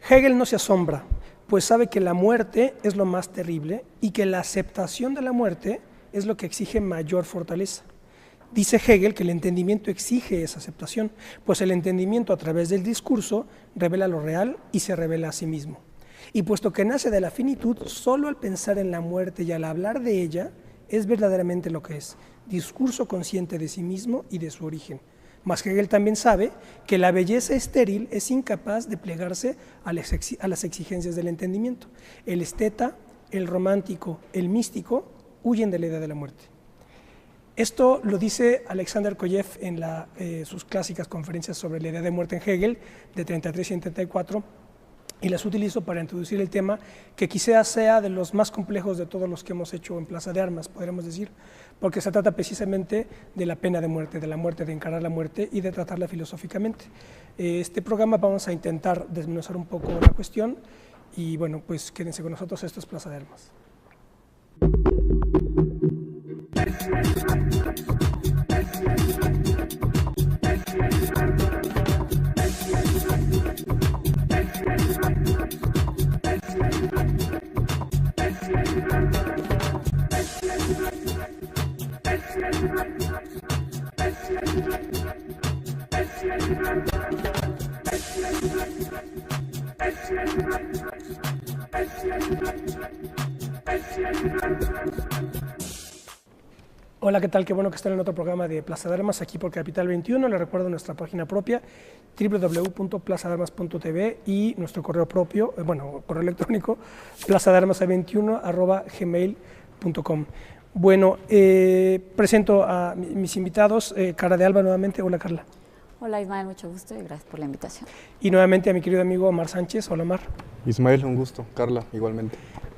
Hegel no se asombra, pues sabe que la muerte es lo más terrible y que la aceptación de la muerte es lo que exige mayor fortaleza. Dice Hegel que el entendimiento exige esa aceptación, pues el entendimiento a través del discurso revela lo real y se revela a sí mismo. Y puesto que nace de la finitud, solo al pensar en la muerte y al hablar de ella, es verdaderamente lo que es, discurso consciente de sí mismo y de su origen. Mas Hegel también sabe que la belleza estéril es incapaz de plegarse a las exigencias del entendimiento. El esteta, el romántico, el místico huyen de la idea de la muerte. Esto lo dice Alexander Koyev en sus clásicas conferencias sobre la idea de muerte en Hegel, de 33 y 34, y las utilizo para introducir el tema que quizás sea de los más complejos de todos los que hemos hecho en Plaza de Armas, podríamos decir, porque se trata precisamente de la pena de muerte, de encarar la muerte y de tratarla filosóficamente. Este programa vamos a intentar desmenuzar un poco la cuestión y bueno, pues quédense con nosotros, esto es Plaza de Armas. Hola, ¿qué tal? Qué bueno que están en otro programa de Plaza de Armas aquí por Capital 21. Les recuerdo nuestra página propia www.plazadearmas.tv y nuestro correo propio, correo electrónico plazadearmas21@gmail.com. Bueno, presento a mis invitados, Carla de Alba nuevamente. Hola, Carla. Hola, Ismael, mucho gusto y gracias por la invitación. Y nuevamente a mi querido amigo Omar Sánchez. Hola, Omar. Ismael, un gusto. Carla, igualmente.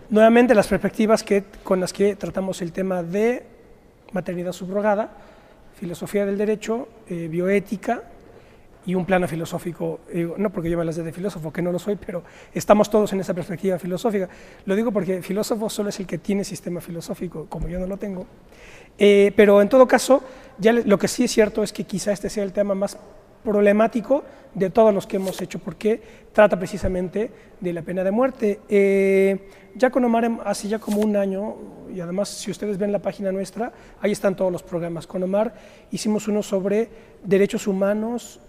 Nuevamente las perspectivas con las que tratamos el tema de maternidad subrogada, filosofía del derecho, bioética y un plano filosófico, no porque yo me las dé de filósofo, que no lo soy, pero estamos todos en esa perspectiva filosófica. Lo digo porque filósofo solo es el que tiene sistema filosófico, como yo no lo tengo. Pero en todo caso, ya lo que sí es cierto es que quizá este sea el tema más problemático de todos los que hemos hecho, porque trata precisamente de la pena de muerte. Ya con Omar hace ya como un año, y además si ustedes ven la página nuestra, ahí están todos los programas. Con Omar hicimos uno sobre derechos humanos,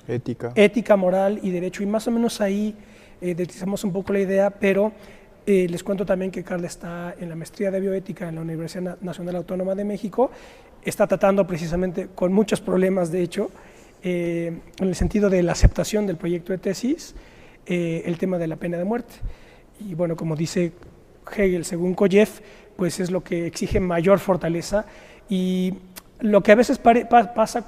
ética, moral y derecho, y más o menos ahí deslizamos un poco la idea, pero les cuento también que Carla está en la maestría de bioética en la Universidad Nacional Autónoma de México, está tratando precisamente con muchos problemas, de hecho, en el sentido de la aceptación del proyecto de tesis, el tema de la pena de muerte. Y bueno, como dice Hegel, según Koyev, pues es lo que exige mayor fortaleza, y lo que a veces pasa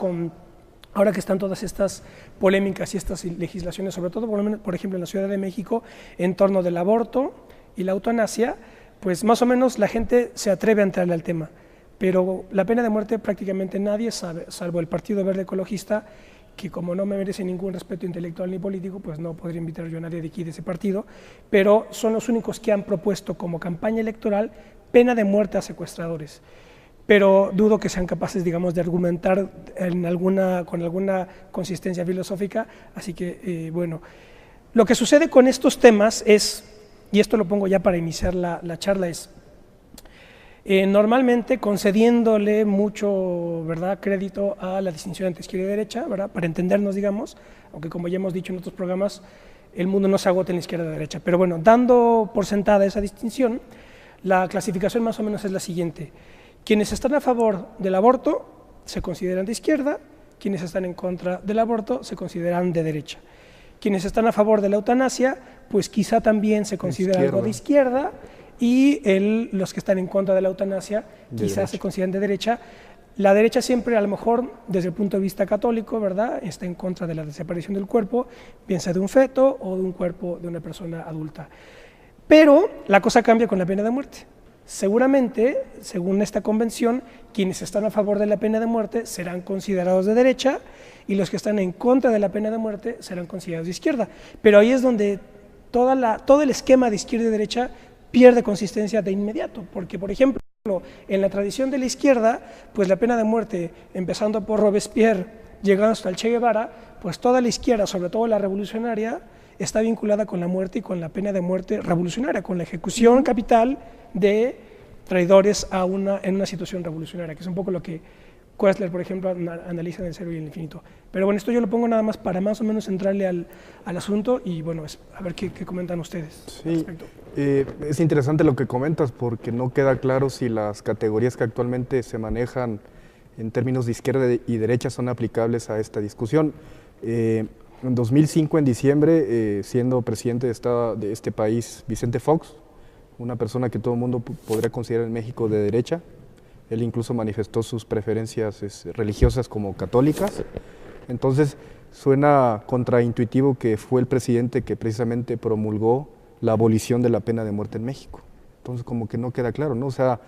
ahora que están todas estas polémicas y estas legislaciones, sobre todo, por ejemplo, en la Ciudad de México, en torno del aborto y la eutanasia, pues más o menos la gente se atreve a entrarle al tema. Pero la pena de muerte prácticamente nadie sabe, salvo el Partido Verde Ecologista, que como no me merece ningún respeto intelectual ni político, pues no podría invitar yo a nadie de aquí de ese partido, pero son los únicos que han propuesto como campaña electoral pena de muerte a secuestradores. Pero dudo que sean capaces, digamos, de argumentar con alguna consistencia filosófica, así que, bueno, lo que sucede con estos temas es, y esto lo pongo ya para iniciar la charla, es normalmente concediéndole mucho, ¿verdad?, crédito a la distinción entre izquierda y derecha, ¿verdad?, para entendernos, digamos, aunque como ya hemos dicho en otros programas, el mundo no se agota en la izquierda y la derecha, pero bueno, dando por sentada esa distinción, la clasificación más o menos es la siguiente: quienes están a favor del aborto se consideran de izquierda, quienes están en contra del aborto se consideran de derecha. Quienes están a favor de la eutanasia, pues quizá también se considera algo de izquierda, y los que están en contra de la eutanasia quizás se consideran de derecha. La derecha siempre, a lo mejor, desde el punto de vista católico, ¿verdad?, está en contra de la desaparición del cuerpo, bien sea de un feto o de un cuerpo de una persona adulta. Pero la cosa cambia con la pena de muerte. Seguramente, según esta convención, quienes están a favor de la pena de muerte serán considerados de derecha y los que están en contra de la pena de muerte serán considerados de izquierda. Pero ahí es donde todo el esquema de izquierda y derecha pierde consistencia de inmediato, porque, por ejemplo, en la tradición de la izquierda, pues la pena de muerte, empezando por Robespierre, llegando hasta el Che Guevara, pues toda la izquierda, sobre todo la revolucionaria, está vinculada con la muerte y con la pena de muerte revolucionaria, con la ejecución capital de traidores en una situación revolucionaria, que es un poco lo que Koestler, por ejemplo, analiza en El Cero y el Infinito. Pero bueno, esto yo lo pongo nada más para más o menos entrarle al asunto y bueno, a ver qué comentan ustedes al respecto. Es interesante lo que comentas porque no queda claro si las categorías que actualmente se manejan en términos de izquierda y derecha son aplicables a esta discusión. En 2005, en diciembre, siendo presidente de este país, Vicente Fox, una persona que todo el mundo podría considerar en México de derecha, él incluso manifestó sus preferencias religiosas como católicas, entonces suena contraintuitivo que fue el presidente que precisamente promulgó la abolición de la pena de muerte en México. Entonces como que no queda claro, ¿no? O sea,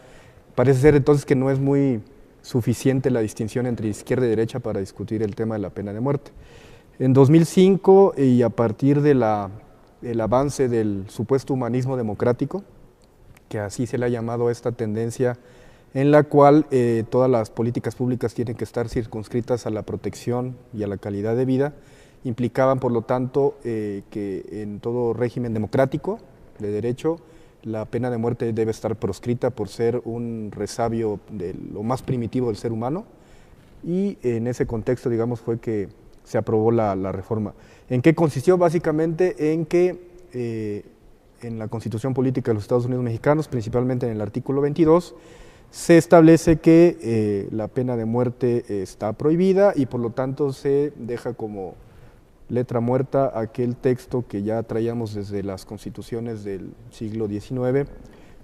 parece ser entonces que no es muy suficiente la distinción entre izquierda y derecha para discutir el tema de la pena de muerte. En 2005, y a partir del avance del supuesto humanismo democrático, que así se le ha llamado a esta tendencia en la cual todas las políticas públicas tienen que estar circunscritas a la protección y a la calidad de vida, implicaban por lo tanto que en todo régimen democrático de derecho la pena de muerte debe estar proscrita por ser un resabio de lo más primitivo del ser humano, y en ese contexto, digamos, fue que se aprobó la reforma. ¿En qué consistió? Básicamente en que en la Constitución Política de los Estados Unidos Mexicanos, principalmente en el artículo 22, se establece que la pena de muerte está prohibida y por lo tanto se deja como letra muerta aquel texto que ya traíamos desde las constituciones del siglo XIX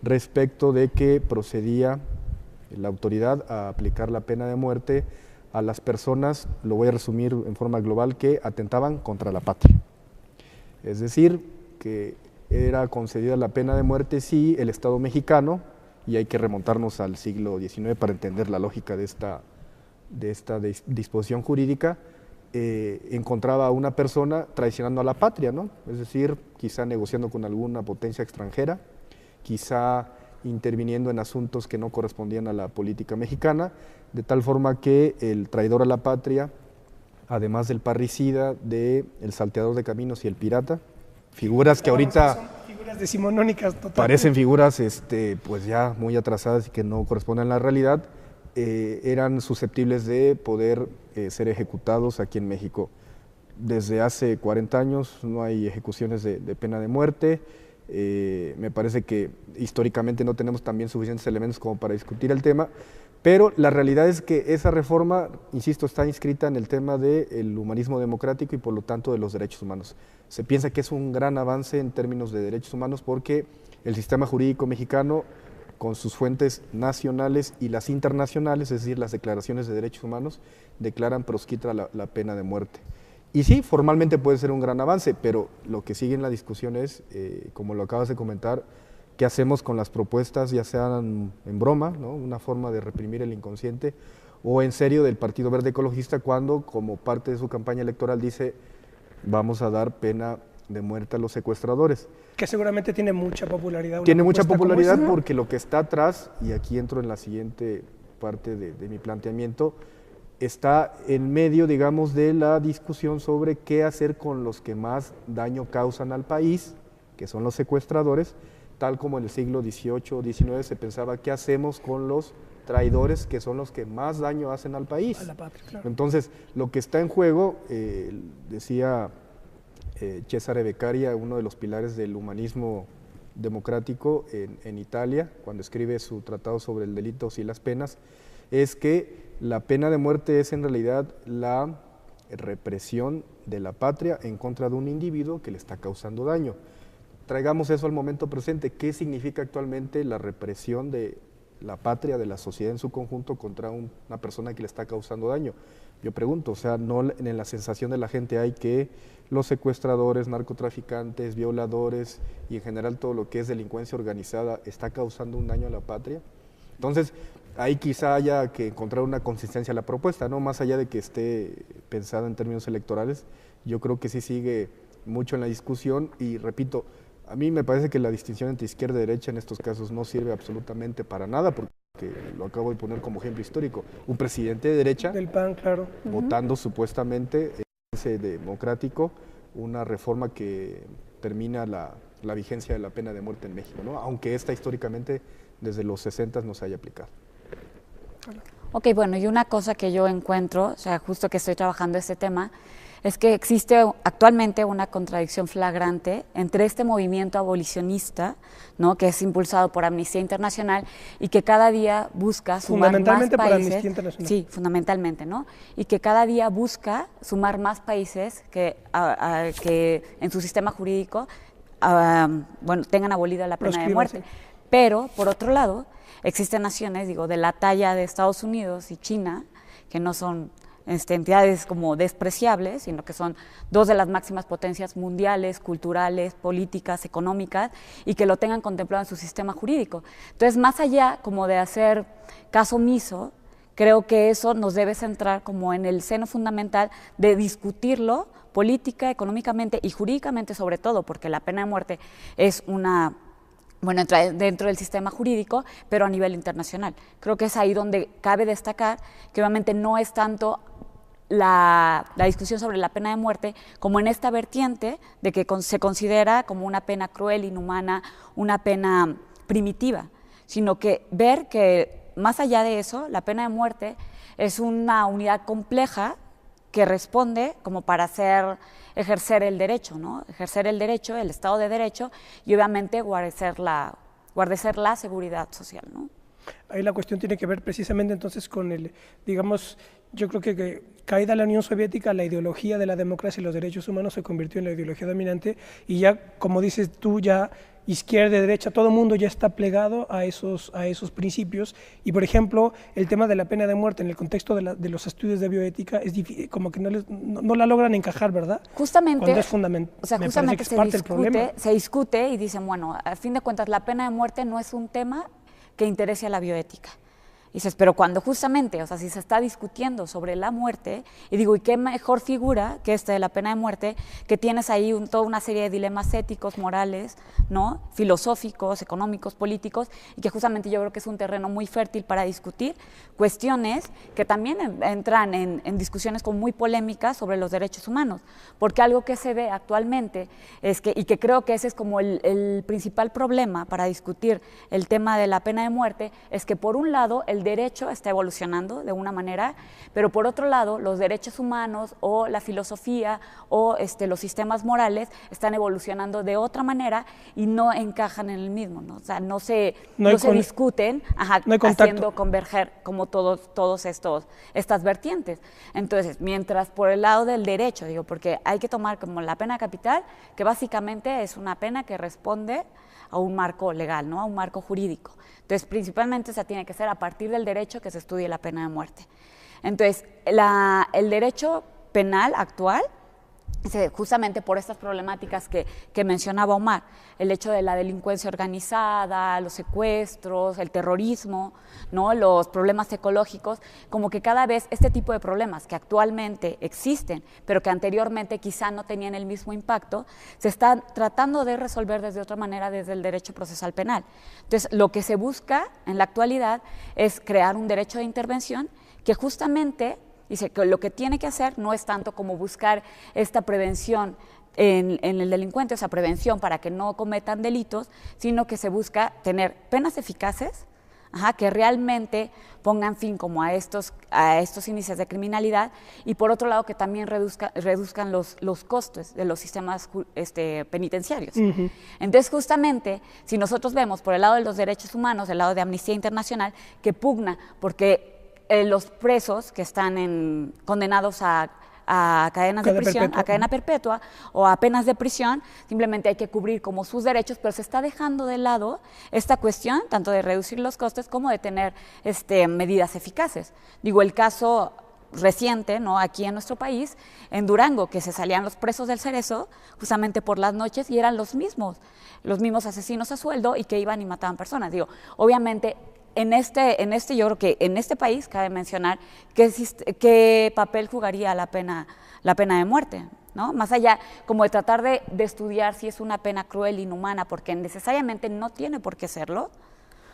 respecto de que procedía la autoridad a aplicar la pena de muerte a las personas, lo voy a resumir en forma global, que atentaban contra la patria. Es decir, que era concedida la pena de muerte si el Estado mexicano, y hay que remontarnos al siglo XIX para entender la lógica de esta disposición jurídica, encontraba a una persona traicionando a la patria, ¿no? Es decir, quizá negociando con alguna potencia extranjera, quizá interviniendo en asuntos que no correspondían a la política mexicana, de tal forma que el traidor a la patria, además del parricida, del salteador de caminos y el pirata, figuras que ahorita son figuras decimonónicas totalmente. Parecen figuras pues ya muy atrasadas y que no corresponden a la realidad, eran susceptibles de poder ser ejecutados aquí en México. Desde hace 40 años no hay ejecuciones de pena de muerte. Me parece que históricamente no tenemos también suficientes elementos como para discutir el tema, pero la realidad es que esa reforma, insisto, está inscrita en el tema del humanismo democrático y por lo tanto de los derechos humanos. Se piensa que es un gran avance en términos de derechos humanos porque el sistema jurídico mexicano, con sus fuentes nacionales y las internacionales, es decir, las declaraciones de derechos humanos, declaran proscrita la pena de muerte. Y sí, formalmente puede ser un gran avance, pero lo que sigue en la discusión es, como lo acabas de comentar, qué hacemos con las propuestas, ya sean en broma, ¿no? Una forma de reprimir el inconsciente, o en serio del Partido Verde Ecologista cuando, como parte de su campaña electoral, dice vamos a dar pena de muerte a los secuestradores. Que seguramente tiene mucha popularidad. Tiene mucha popularidad porque lo que está atrás, y aquí entro en la siguiente parte de mi planteamiento, está en medio, digamos, de la discusión sobre qué hacer con los que más daño causan al país, que son los secuestradores, tal como en el siglo XVIII o XIX se pensaba qué hacemos con los traidores, que son los que más daño hacen al país. A la patria, claro. Entonces, lo que está en juego, decía Cesare Beccaria, uno de los pilares del humanismo democrático en Italia, cuando escribe su tratado sobre el delito y las penas, es que la pena de muerte es en realidad la represión de la patria en contra de un individuo que le está causando daño. Traigamos eso al momento presente. ¿Qué significa actualmente la represión de la patria, de la sociedad en su conjunto contra una persona que le está causando daño? Yo pregunto, o sea, no en la sensación de la gente hay que los secuestradores, narcotraficantes, violadores y en general todo lo que es delincuencia organizada está causando un daño a la patria. Entonces, ahí quizá haya que encontrar una consistencia a la propuesta, ¿no? Más allá de que esté pensada en términos electorales, yo creo que sí sigue mucho en la discusión y repito, a mí me parece que la distinción entre izquierda y derecha en estos casos no sirve absolutamente para nada, porque lo acabo de poner como ejemplo histórico. Un presidente de derecha, del PAN, claro, votando supuestamente ese democrático, una reforma que termina la vigencia de la pena de muerte en México, ¿no? Aunque esta históricamente desde los 60 no se haya aplicado. Ok, bueno, y una cosa que yo encuentro, o sea, justo que estoy trabajando este tema, es que existe actualmente una contradicción flagrante entre este movimiento abolicionista, ¿no?, que es impulsado por Amnistía Internacional y que cada día busca sumar más países. Fundamentalmente por Amnistía Internacional. Sí, fundamentalmente, ¿no? Y que cada día busca sumar más países que en su sistema jurídico bueno, tengan abolida la pena de muerte. Sí. Pero, por otro lado, existen naciones, digo, de la talla de Estados Unidos y China, que no son entidades como despreciables, sino que son dos de las máximas potencias mundiales, culturales, políticas, económicas, y que lo tengan contemplado en su sistema jurídico. Entonces, más allá como de hacer caso omiso, creo que eso nos debe centrar como en el seno fundamental de discutirlo política, económicamente y jurídicamente sobre todo, porque la pena de muerte es una... bueno, entra dentro del sistema jurídico, pero a nivel internacional. Creo que es ahí donde cabe destacar que obviamente no es tanto la discusión sobre la pena de muerte como en esta vertiente de que se considera como una pena cruel, inhumana, una pena primitiva, sino que ver que más allá de eso, la pena de muerte es una unidad compleja que responde como para ejercer el derecho, ¿no? Ejercer el derecho, el Estado de Derecho y obviamente guarecer la seguridad social, ¿no? Ahí la cuestión tiene que ver precisamente entonces con digamos, yo creo que caída la Unión Soviética, la ideología de la democracia y los derechos humanos se convirtió en la ideología dominante y ya, como dices tú, ya izquierda y derecha, todo el mundo ya está plegado a esos principios y, por ejemplo, el tema de la pena de muerte en el contexto de los estudios de bioética es difícil, como que no la logran encajar, ¿verdad? Justamente, cuando es fundamental, o sea, justamente se discute y dicen, bueno, a fin de cuentas la pena de muerte no es un tema que interese a la bioética. Y dices, pero cuando justamente, o sea, si se está discutiendo sobre la muerte, y digo, ¿y qué mejor figura que esta de la pena de muerte, que tienes ahí toda una serie de dilemas éticos, morales, ¿no?, filosóficos, económicos, políticos, y que justamente yo creo que es un terreno muy fértil para discutir cuestiones que también entran en discusiones como muy polémicas sobre los derechos humanos, porque algo que se ve actualmente es que, y que creo que ese es como el principal problema para discutir el tema de la pena de muerte, es que por un lado el derecho está evolucionando de una manera, pero por otro lado los derechos humanos o la filosofía o los sistemas morales están evolucionando de otra manera y no encajan en el mismo, ¿no? O sea, no se discuten, haciendo converger como todos estas vertientes. Entonces, mientras por el lado del derecho, digo, porque hay que tomar como la pena capital, que básicamente es una pena que responde a un marco legal, ¿no?, a un marco jurídico. Entonces, principalmente esa tiene que ser a partir del derecho que se estudie la pena de muerte. Entonces, el derecho penal actual, justamente por estas problemáticas que mencionaba Omar, el hecho de la delincuencia organizada, los secuestros, el terrorismo, ¿no?, los problemas ecológicos, como que cada vez este tipo de problemas que actualmente existen, pero que anteriormente quizá no tenían el mismo impacto, se están tratando de resolver desde otra manera desde el derecho procesal penal. Entonces, lo que se busca en la actualidad es crear un derecho de intervención que justamente dice que lo que tiene que hacer no es tanto como buscar esta prevención en el delincuente, o sea, prevención para que no cometan delitos, sino que se busca tener penas eficaces, que realmente pongan fin como a estos índices de criminalidad y por otro lado que también reduzcan los costos de los sistemas penitenciarios. Uh-huh. Entonces justamente si nosotros vemos por el lado de los derechos humanos, el lado de Amnistía Internacional, que pugna porque los presos que están condenados a cadenas de prisión, a cadena perpetua o a penas de prisión, simplemente hay que cubrir como sus derechos, pero se está dejando de lado esta cuestión, tanto de reducir los costes como de tener medidas eficaces. Digo, el caso reciente, ¿no?, aquí en nuestro país, en Durango, que se salían los presos del Cerezo justamente por las noches y eran los mismos asesinos a sueldo y que iban y mataban personas. Digo, obviamente yo creo que en este país cabe mencionar qué papel jugaría la pena de muerte, ¿no? Más allá como de tratar de estudiar si es una pena cruel, inhumana, porque necesariamente no tiene por qué serlo,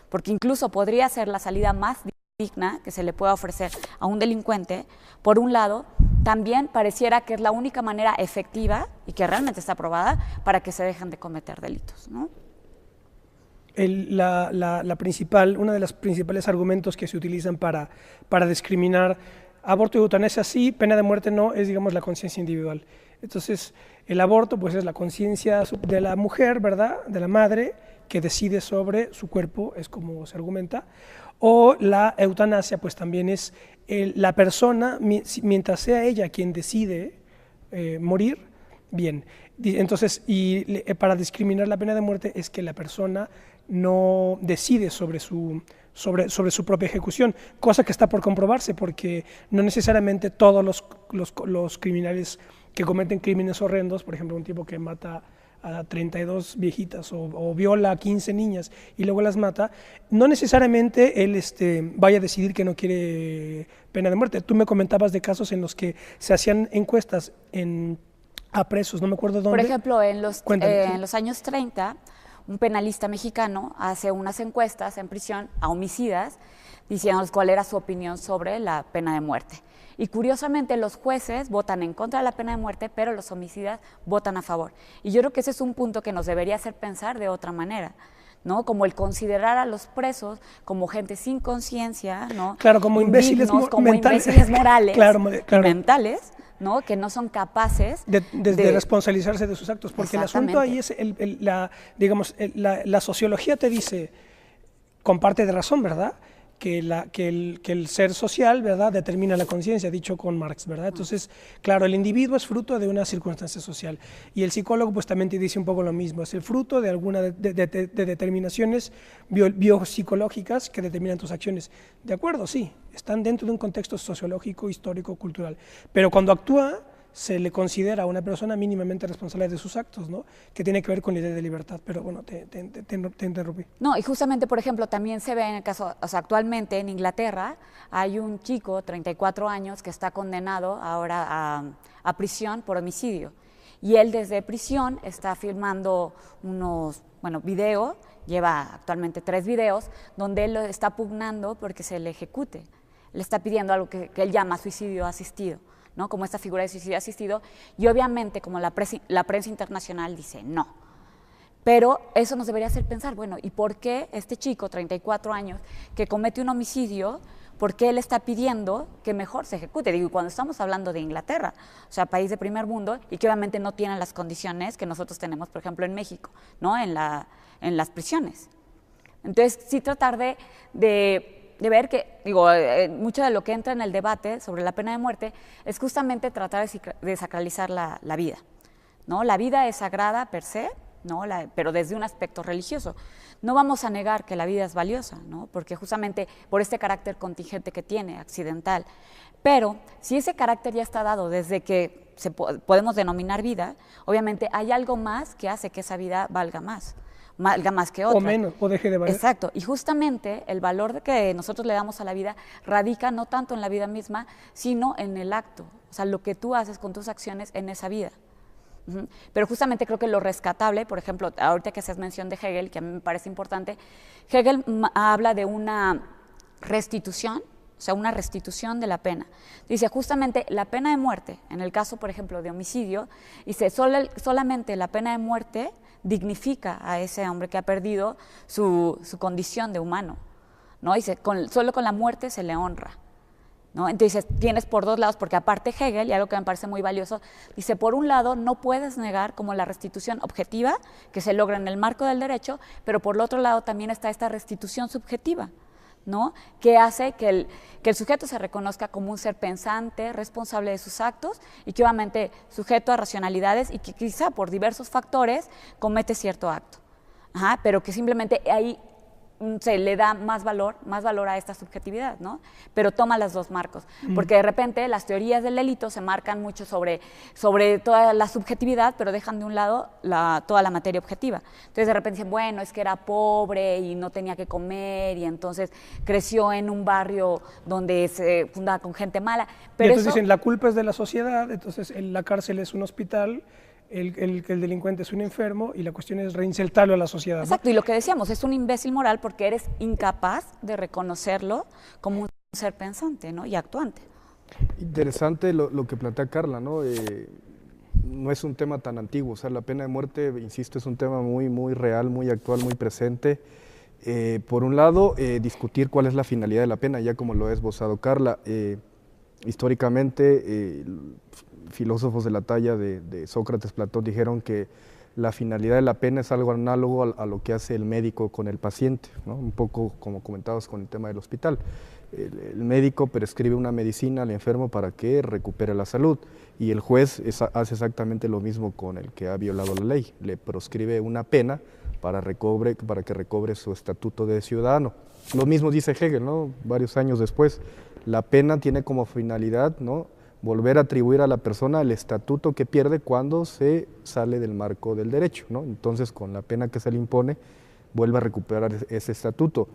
porque incluso podría ser la salida más digna que se le pueda ofrecer a un delincuente, por un lado, también pareciera que es la única manera efectiva y que realmente está aprobada para que se dejen de cometer delitos, ¿no? Uno de los principales argumentos que se utilizan para discriminar aborto y eutanasia sí, pena de muerte no, es, digamos, la conciencia individual. Entonces, el aborto pues es la conciencia de la mujer, ¿verdad?, de la madre, que decide sobre su cuerpo, es como se argumenta, o la eutanasia pues también es la persona, mientras sea ella quien decide morir, bien. Entonces, para discriminar la pena de muerte es que la persona no decide sobre su propia ejecución, cosa que está por comprobarse, porque no necesariamente todos los criminales que cometen crímenes horrendos, por ejemplo, un tipo que mata a 32 viejitas o viola a 15 niñas y luego las mata, no necesariamente él vaya a decidir que no quiere pena de muerte. Tú me comentabas de casos en los que se hacían encuestas a presos, no me acuerdo dónde. Por ejemplo, en los años 30, un penalista mexicano hace unas encuestas en prisión a homicidas diciéndoles cuál era su opinión sobre la pena de muerte. Y curiosamente los jueces votan en contra de la pena de muerte, pero los homicidas votan a favor. Y yo creo que ese es un punto que nos debería hacer pensar de otra manera, ¿no? Como el considerar a los presos como gente sin conciencia, ¿no? Claro, como imbéciles mentales. Imbéciles morales, claro. y mentales, ¿no? Que no son capaces de responsabilizarse de sus actos, porque el asunto ahí es la sociología te dice, con parte de razón, ¿verdad?, que el ser social, ¿verdad?, determina la conciencia, dicho con Marx, ¿verdad? Entonces, claro, el individuo es fruto de una circunstancia social, y el psicólogo pues también te dice un poco lo mismo, es el fruto de alguna de determinaciones biopsicológicas que determinan tus acciones. De acuerdo, sí, están dentro de un contexto sociológico, histórico, cultural, pero cuando actúa se le considera a una persona mínimamente responsable de sus actos, ¿no?, que tiene que ver con la idea de libertad. Pero bueno, te interrumpí. No, y justamente, por ejemplo, también se ve en el caso, o sea, actualmente en Inglaterra hay un chico, 34 años, que está condenado ahora a prisión por homicidio. Y él desde prisión está filmando video, lleva actualmente 3 videos, donde él lo está pugnando porque se le ejecute. Le está pidiendo algo que él llama suicidio asistido, ¿no?, como esta figura de suicidio asistido, y obviamente como la prensa internacional dice no. Pero eso nos debería hacer pensar, bueno, ¿y por qué este chico, 34 años, que comete un homicidio, por qué él está pidiendo que mejor se ejecute? Digo, cuando estamos hablando de Inglaterra, o sea, país de primer mundo, y que obviamente no tienen las condiciones que nosotros tenemos, por ejemplo, en México, ¿no?, en las prisiones. Entonces, sí tratar de ver que, mucho de lo que entra en el debate sobre la pena de muerte es justamente tratar de sacralizar la vida, ¿no? La vida es sagrada per se, ¿no?, pero desde un aspecto religioso. No vamos a negar que la vida es valiosa, ¿no?, porque justamente por este carácter contingente que tiene, accidental. Pero si ese carácter ya está dado desde que podemos denominar vida, obviamente hay algo más que hace que esa vida valga más que otra. O menos, o deje de valer. Exacto, y justamente el valor que nosotros le damos a la vida radica no tanto en la vida misma, sino en el acto, o sea, lo que tú haces con tus acciones en esa vida. Pero justamente creo que lo rescatable, por ejemplo, ahorita que haces mención de Hegel, que a mí me parece importante, Hegel habla de una restitución, o sea, una restitución de la pena. Dice, justamente la pena de muerte, en el caso, por ejemplo, de homicidio, dice, solamente la pena de muerte dignifica a ese hombre que ha perdido su condición de humano, ¿no? Dice, solo con la muerte se le honra, ¿no? Entonces tienes por dos lados, porque aparte Hegel, y algo que me parece muy valioso, dice, por un lado no puedes negar como la restitución objetiva que se logra en el marco del derecho, pero por el otro lado también está esta restitución subjetiva, ¿no?, que hace que el sujeto se reconozca como un ser pensante, responsable de sus actos y que obviamente sujeto a racionalidades y que quizá por diversos factores comete cierto acto, pero que simplemente ahí se le da más valor a esta subjetividad, ¿no? Pero toma los dos marcos, porque de repente las teorías del delito se marcan mucho sobre toda la subjetividad, pero dejan de un lado toda la materia objetiva. Entonces de repente dicen, bueno, es que era pobre y no tenía que comer y entonces creció en un barrio donde se fundaba con gente mala. Pero y entonces dicen, la culpa es de la sociedad, entonces la cárcel es un hospital, el delincuente es un enfermo y la cuestión es reinsertarlo a la sociedad, ¿no? Exacto, y lo que decíamos, es un imbécil moral porque eres incapaz de reconocerlo como un ser pensante, ¿no?, y actuante. Interesante lo que plantea Carla, ¿no? No es un tema tan antiguo, o sea, la pena de muerte, insisto, es un tema muy real, muy actual, muy presente. Por un lado, discutir cuál es la finalidad de la pena, ya como lo ha esbozado Carla. Históricamente, filósofos de la talla de Sócrates, Platón, dijeron que la finalidad de la pena es algo análogo a lo que hace el médico con el paciente, ¿no? Un poco como comentabas con el tema del hospital. El médico prescribe una medicina al enfermo para que recupere la salud, y el juez hace exactamente lo mismo con el que ha violado la ley, le prescribe una pena para que recobre su estatuto de ciudadano. Lo mismo dice Hegel, ¿no? Varios años después, la pena tiene como finalidad, ¿no?, volver a atribuir a la persona el estatuto que pierde cuando se sale del marco del derecho, ¿no? Entonces, con la pena que se le impone, vuelve a recuperar ese estatuto,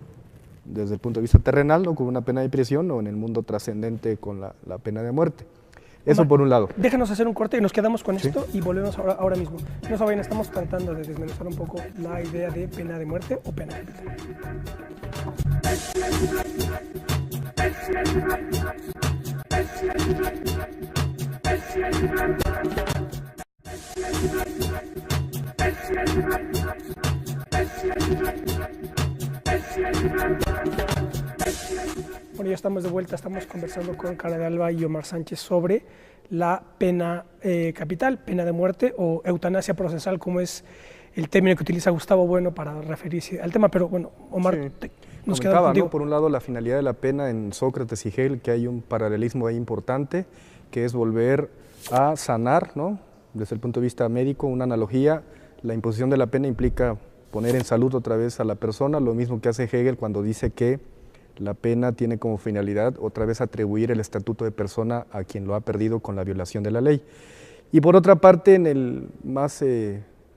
desde el punto de vista terrenal, ¿no?, con una pena de prisión, o en el mundo trascendente con la pena de muerte. Eso Omar, por un lado. Déjanos hacer un corte y nos quedamos con esto y volvemos ahora mismo. No se vayan, estamos tratando de desmenuzar un poco la idea de pena de muerte o pena capital. Bueno, ya estamos de vuelta, estamos conversando con Carla de Alba y Omar Sánchez sobre la pena capital, pena de muerte o eutanasia procesal, como es el término que utiliza Gustavo Bueno para referirse al tema. Pero bueno, Omar, sí, nos quedamos contigo. ¿No? Por un lado, la finalidad de la pena en Sócrates y Hegel, que hay un paralelismo ahí importante, que es volver a sanar, ¿no?, desde el punto de vista médico, una analogía. La imposición de la pena implica poner en salud otra vez a la persona, lo mismo que hace Hegel cuando dice que la pena tiene como finalidad otra vez atribuir el estatuto de persona a quien lo ha perdido con la violación de la ley. Y por otra parte, en el más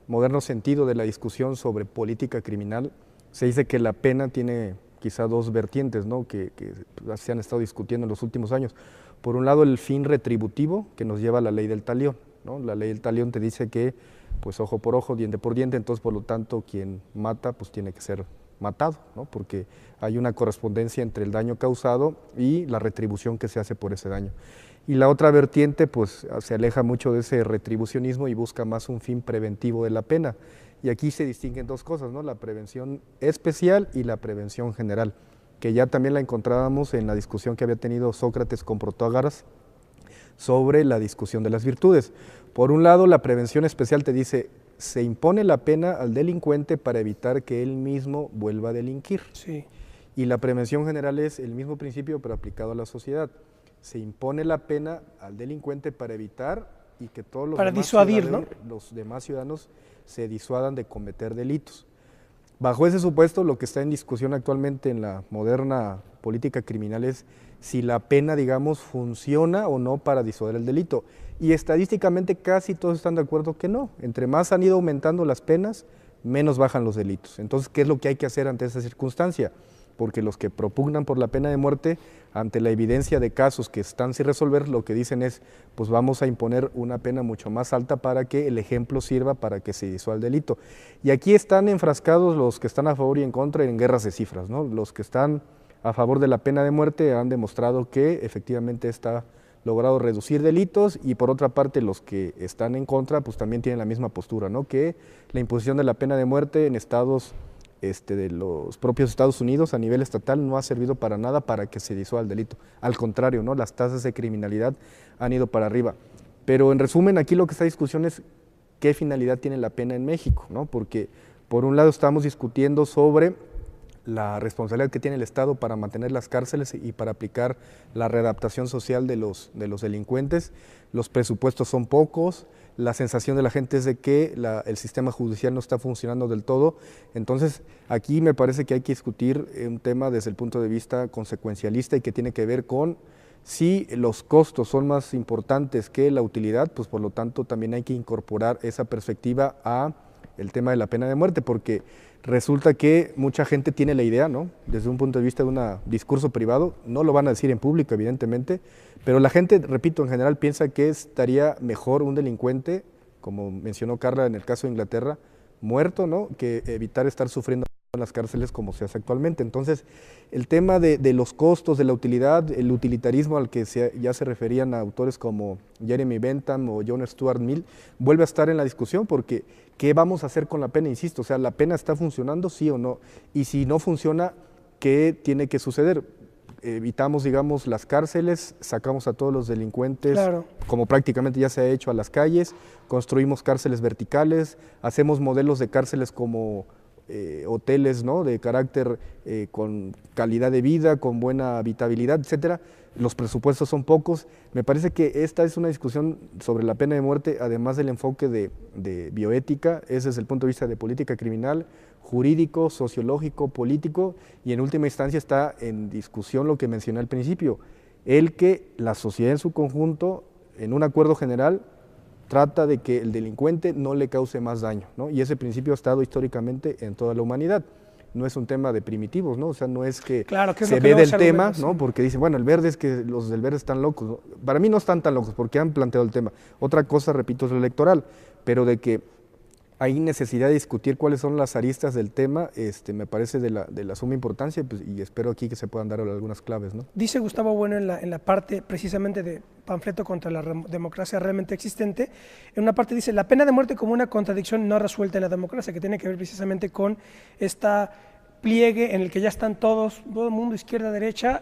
moderno sentido de la discusión sobre política criminal, se dice que la pena tiene quizá dos vertientes, ¿no?, que se han estado discutiendo en los últimos años. Por un lado, el fin retributivo que nos lleva a la ley del talión, ¿no? La ley del talión te dice que, pues, ojo por ojo, diente por diente, entonces por lo tanto quien mata pues tiene que ser matado, ¿no?, porque hay una correspondencia entre el daño causado y la retribución que se hace por ese daño. Y la otra vertiente pues se aleja mucho de ese retribucionismo y busca más un fin preventivo de la pena. Y aquí se distinguen dos cosas, ¿no?, la prevención especial y la prevención general, que ya también la encontrábamos en la discusión que había tenido Sócrates con Protágoras sobre la discusión de las virtudes. Por un lado, la prevención especial te dice, se impone la pena al delincuente para evitar que él mismo vuelva a delinquir. Sí. Y la prevención general es el mismo principio, pero aplicado a la sociedad. Se impone la pena al delincuente para evitar y que todos los demás ciudadanos se disuadan de cometer delitos. Bajo ese supuesto, lo que está en discusión actualmente en la moderna política criminal es si la pena, digamos, funciona o no para disuadir el delito. Y estadísticamente casi todos están de acuerdo que no. Entre más han ido aumentando las penas, menos bajan los delitos. Entonces, ¿qué es lo que hay que hacer ante esa circunstancia? Porque los que propugnan por la pena de muerte, ante la evidencia de casos que están sin resolver, lo que dicen es, pues vamos a imponer una pena mucho más alta para que el ejemplo sirva para que se disuelva el delito. Y aquí están enfrascados los que están a favor y en contra en guerras de cifras, ¿no? Los que están a favor de la pena de muerte han demostrado que efectivamente está logrado reducir delitos, y por otra parte los que están en contra pues también tienen la misma postura, ¿no?, que la imposición de la pena de muerte en estados de los propios Estados Unidos a nivel estatal no ha servido para nada para que se disuelva el delito. Al contrario, ¿no?, las tasas de criminalidad han ido para arriba. Pero en resumen, aquí lo que está en discusión es qué finalidad tiene la pena en México, ¿no?, porque por un lado estamos discutiendo sobre la responsabilidad que tiene el Estado para mantener las cárceles y para aplicar la readaptación social de los delincuentes. Los presupuestos son pocos, la sensación de la gente es de que el sistema judicial no está funcionando del todo. Entonces, aquí me parece que hay que discutir un tema desde el punto de vista consecuencialista y que tiene que ver con si los costos son más importantes que la utilidad, pues por lo tanto también hay que incorporar esa perspectiva a el tema de la pena de muerte, porque resulta que mucha gente tiene la idea, ¿no?, desde un punto de vista de un discurso privado, no lo van a decir en público evidentemente, pero la gente, repito, en general piensa que estaría mejor un delincuente, como mencionó Carla en el caso de Inglaterra, muerto, ¿no?, que evitar estar sufriendo en las cárceles como se hace actualmente. Entonces, el tema de los costos, de la utilidad, el utilitarismo al que ya se referían a autores como Jeremy Bentham o John Stuart Mill, vuelve a estar en la discusión porque ¿qué vamos a hacer con la pena? Insisto, o sea, ¿la pena está funcionando, sí o no? Y si no funciona, ¿qué tiene que suceder? Evitamos, digamos, las cárceles, sacamos a todos los delincuentes, claro, como prácticamente ya se ha hecho, a las calles, construimos cárceles verticales, hacemos modelos de cárceles como hoteles, ¿no?, de carácter con calidad de vida, con buena habitabilidad, etcétera. Los presupuestos son pocos. Me parece que esta es una discusión sobre la pena de muerte, además del enfoque de bioética, ese es el punto de vista de política criminal, jurídico, sociológico, político, y en última instancia está en discusión lo que mencioné al principio, el que la sociedad en su conjunto, en un acuerdo general, trata de que el delincuente no le cause más daño, ¿no? Y ese principio ha estado históricamente en toda la humanidad. No es un tema de primitivos, ¿no? O sea, no es que claro, se ve del tema, ¿no? Porque dicen, bueno, el verde es que los del verde están locos, ¿no? Para mí no están tan locos porque han planteado el tema. Otra cosa, repito, es lo electoral, pero de que hay necesidad de discutir cuáles son las aristas del tema, me parece de la suma importancia, pues, y espero aquí que se puedan dar algunas claves, ¿no? Dice Gustavo Bueno en la parte precisamente de panfleto contra la democracia realmente existente, en una parte dice, la pena de muerte como una contradicción no resuelta en la democracia, que tiene que ver precisamente con esta pliegue en el que ya están todo el mundo, izquierda, derecha,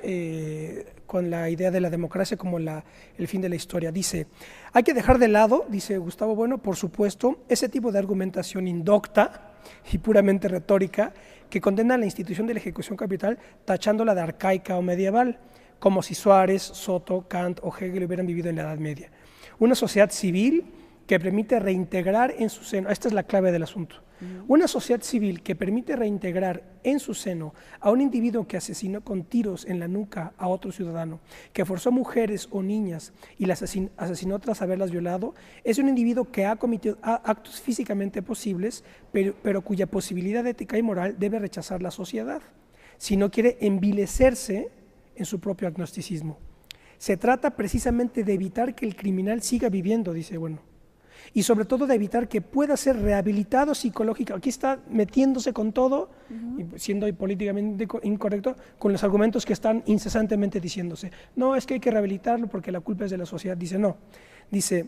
con la idea de la democracia como el fin de la historia. Dice, hay que dejar de lado, dice Gustavo Bueno, por supuesto, ese tipo de argumentación indocta y puramente retórica que condena a la institución de la ejecución capital tachándola de arcaica o medieval, como si Suárez, Soto, Kant o Hegel hubieran vivido en la Edad Media. Una sociedad civil que permite reintegrar en su seno, esta es la clave del asunto, una sociedad civil que permite reintegrar en su seno a un individuo que asesinó con tiros en la nuca a otro ciudadano, que forzó a mujeres o niñas y las asesinó tras haberlas violado, es un individuo que ha cometido actos físicamente posibles, pero cuya posibilidad ética y moral debe rechazar la sociedad, si no quiere envilecerse en su propio agnosticismo. Se trata precisamente de evitar que el criminal siga viviendo, dice Bueno, y sobre todo de evitar que pueda ser rehabilitado psicológicamente. Aquí está metiéndose con todo, y siendo políticamente incorrecto, con los argumentos que están incesantemente diciéndose. No, es que hay que rehabilitarlo porque la culpa es de la sociedad. Dice, no. Dice,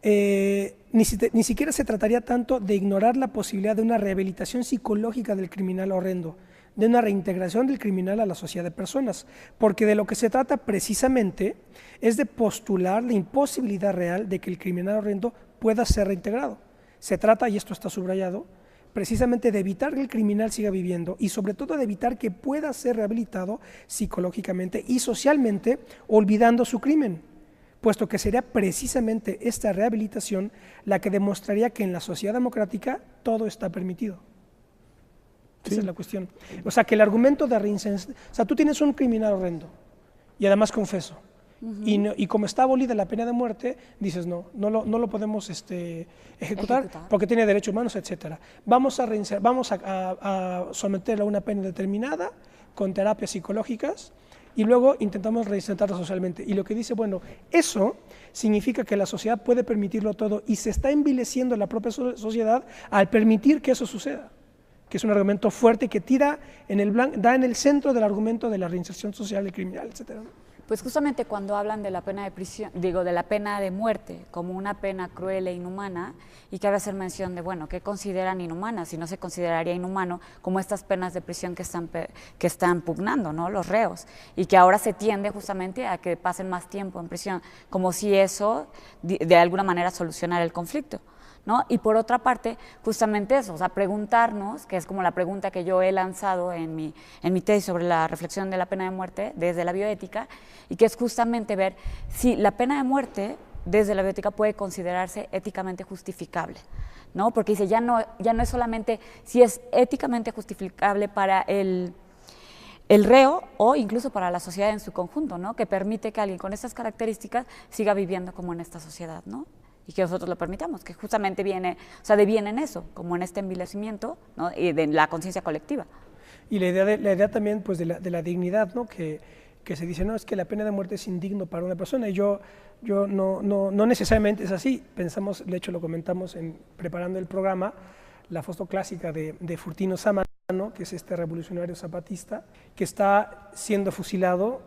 ni siquiera se trataría tanto de ignorar la posibilidad de una rehabilitación psicológica del criminal horrendo, de una reintegración del criminal a la sociedad de personas, porque de lo que se trata precisamente es de postular la imposibilidad real de que el criminal horrendo pueda ser reintegrado. Se trata, y esto está subrayado, precisamente de evitar que el criminal siga viviendo y sobre todo de evitar que pueda ser rehabilitado psicológicamente y socialmente olvidando su crimen, puesto que sería precisamente esta rehabilitación la que demostraría que en la sociedad democrática todo está permitido. Esa es la cuestión. O sea, que el argumento de reinserción, o sea, tú tienes un criminal horrendo y además confeso, y como está abolida la pena de muerte, dices no lo podemos ejecutar porque tiene derechos humanos, etcétera. Vamos a someterlo a una pena determinada con terapias psicológicas y luego intentamos reinsertarlo socialmente. Y lo que dice, bueno, eso significa que la sociedad puede permitirlo todo y se está envileciendo la propia sociedad al permitir que eso suceda, que es un argumento fuerte que tira en el blanco, da en el centro del argumento de la reinserción social del criminal, etcétera. Pues justamente cuando hablan de la pena de prisión, de la pena de muerte como una pena cruel e inhumana, y cabe hacer mención de, bueno, ¿qué consideran inhumanas? Si no se consideraría inhumano como estas penas de prisión que están pugnando, ¿no?, los reos, y que ahora se tiende justamente a que pasen más tiempo en prisión, como si eso de alguna manera solucionara el conflicto, ¿no? Y por otra parte, justamente eso, o sea, preguntarnos, que es como la pregunta que yo he lanzado en mi tesis sobre la reflexión de la pena de muerte desde la bioética, y que es justamente ver si la pena de muerte desde la bioética puede considerarse éticamente justificable, ¿no? Porque dice, ya no es solamente si es éticamente justificable para el reo o incluso para la sociedad en su conjunto, ¿no?, que permite que alguien con estas características siga viviendo como en esta sociedad, ¿no?, y que nosotros lo permitamos, que justamente deviene en eso, como en este envilecimiento, ¿no?, y de la conciencia colectiva. Y la idea también, pues, de la dignidad, ¿no?, que se dice, no, es que la pena de muerte es indigno para una persona, y yo no necesariamente es así. Pensamos, de hecho lo comentamos preparando el programa, la foto clásica de Furtino Saman, Sámano, que es este revolucionario zapatista, que está siendo fusilado,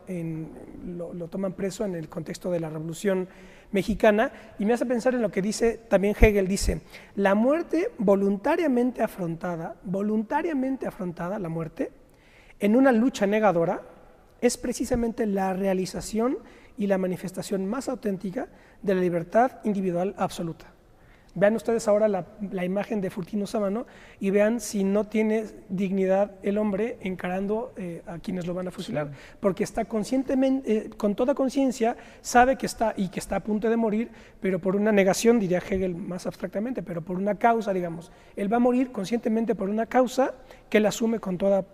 lo toman preso en el contexto de la Revolución Mexicana, y me hace pensar en lo que dice también Hegel, dice, la muerte voluntariamente afrontada, la muerte, en una lucha negadora, es precisamente la realización y la manifestación más auténtica de la libertad individual absoluta. Vean ustedes ahora la imagen de Furtino Sámano y vean si no tiene dignidad el hombre encarando a quienes lo van a fusilar, porque está conscientemente, con toda conciencia, sabe que está a punto de morir, pero por una negación, diría Hegel más abstractamente, pero por una causa, digamos. Él va a morir conscientemente por una causa que él asume con toda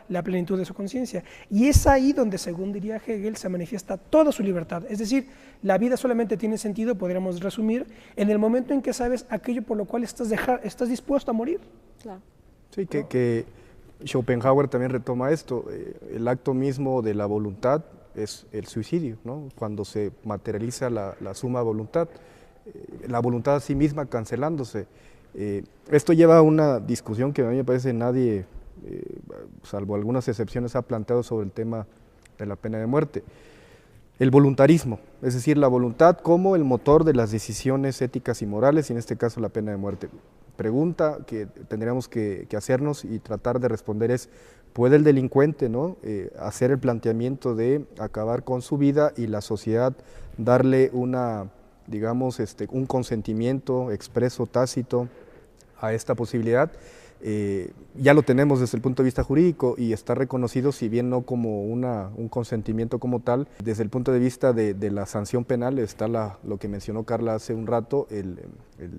la plenitud de su conciencia. Y es ahí donde, según diría Hegel, se manifiesta toda su libertad. Es decir, la vida solamente tiene sentido, podríamos resumir, en el momento en que sabes aquello por lo cual estás dispuesto a morir. Claro. Sí, que Schopenhauer también retoma esto. El acto mismo de la voluntad es el suicidio, ¿no? Cuando se materializa la suma voluntad, la voluntad a sí misma cancelándose. Esto lleva a una discusión que a mí me parece nadie, salvo algunas excepciones, ha planteado sobre el tema de la pena de muerte. El voluntarismo, es decir, la voluntad como el motor de las decisiones éticas y morales, y en este caso la pena de muerte. Pregunta que tendríamos que hacernos y tratar de responder es, ¿puede el delincuente, ¿no? Hacer el planteamiento de acabar con su vida y la sociedad darle digamos, un consentimiento expreso, tácito a esta posibilidad? Ya lo tenemos desde el punto de vista jurídico y está reconocido, si bien no como un consentimiento como tal, desde el punto de vista de la sanción penal está lo que mencionó Carla hace un rato,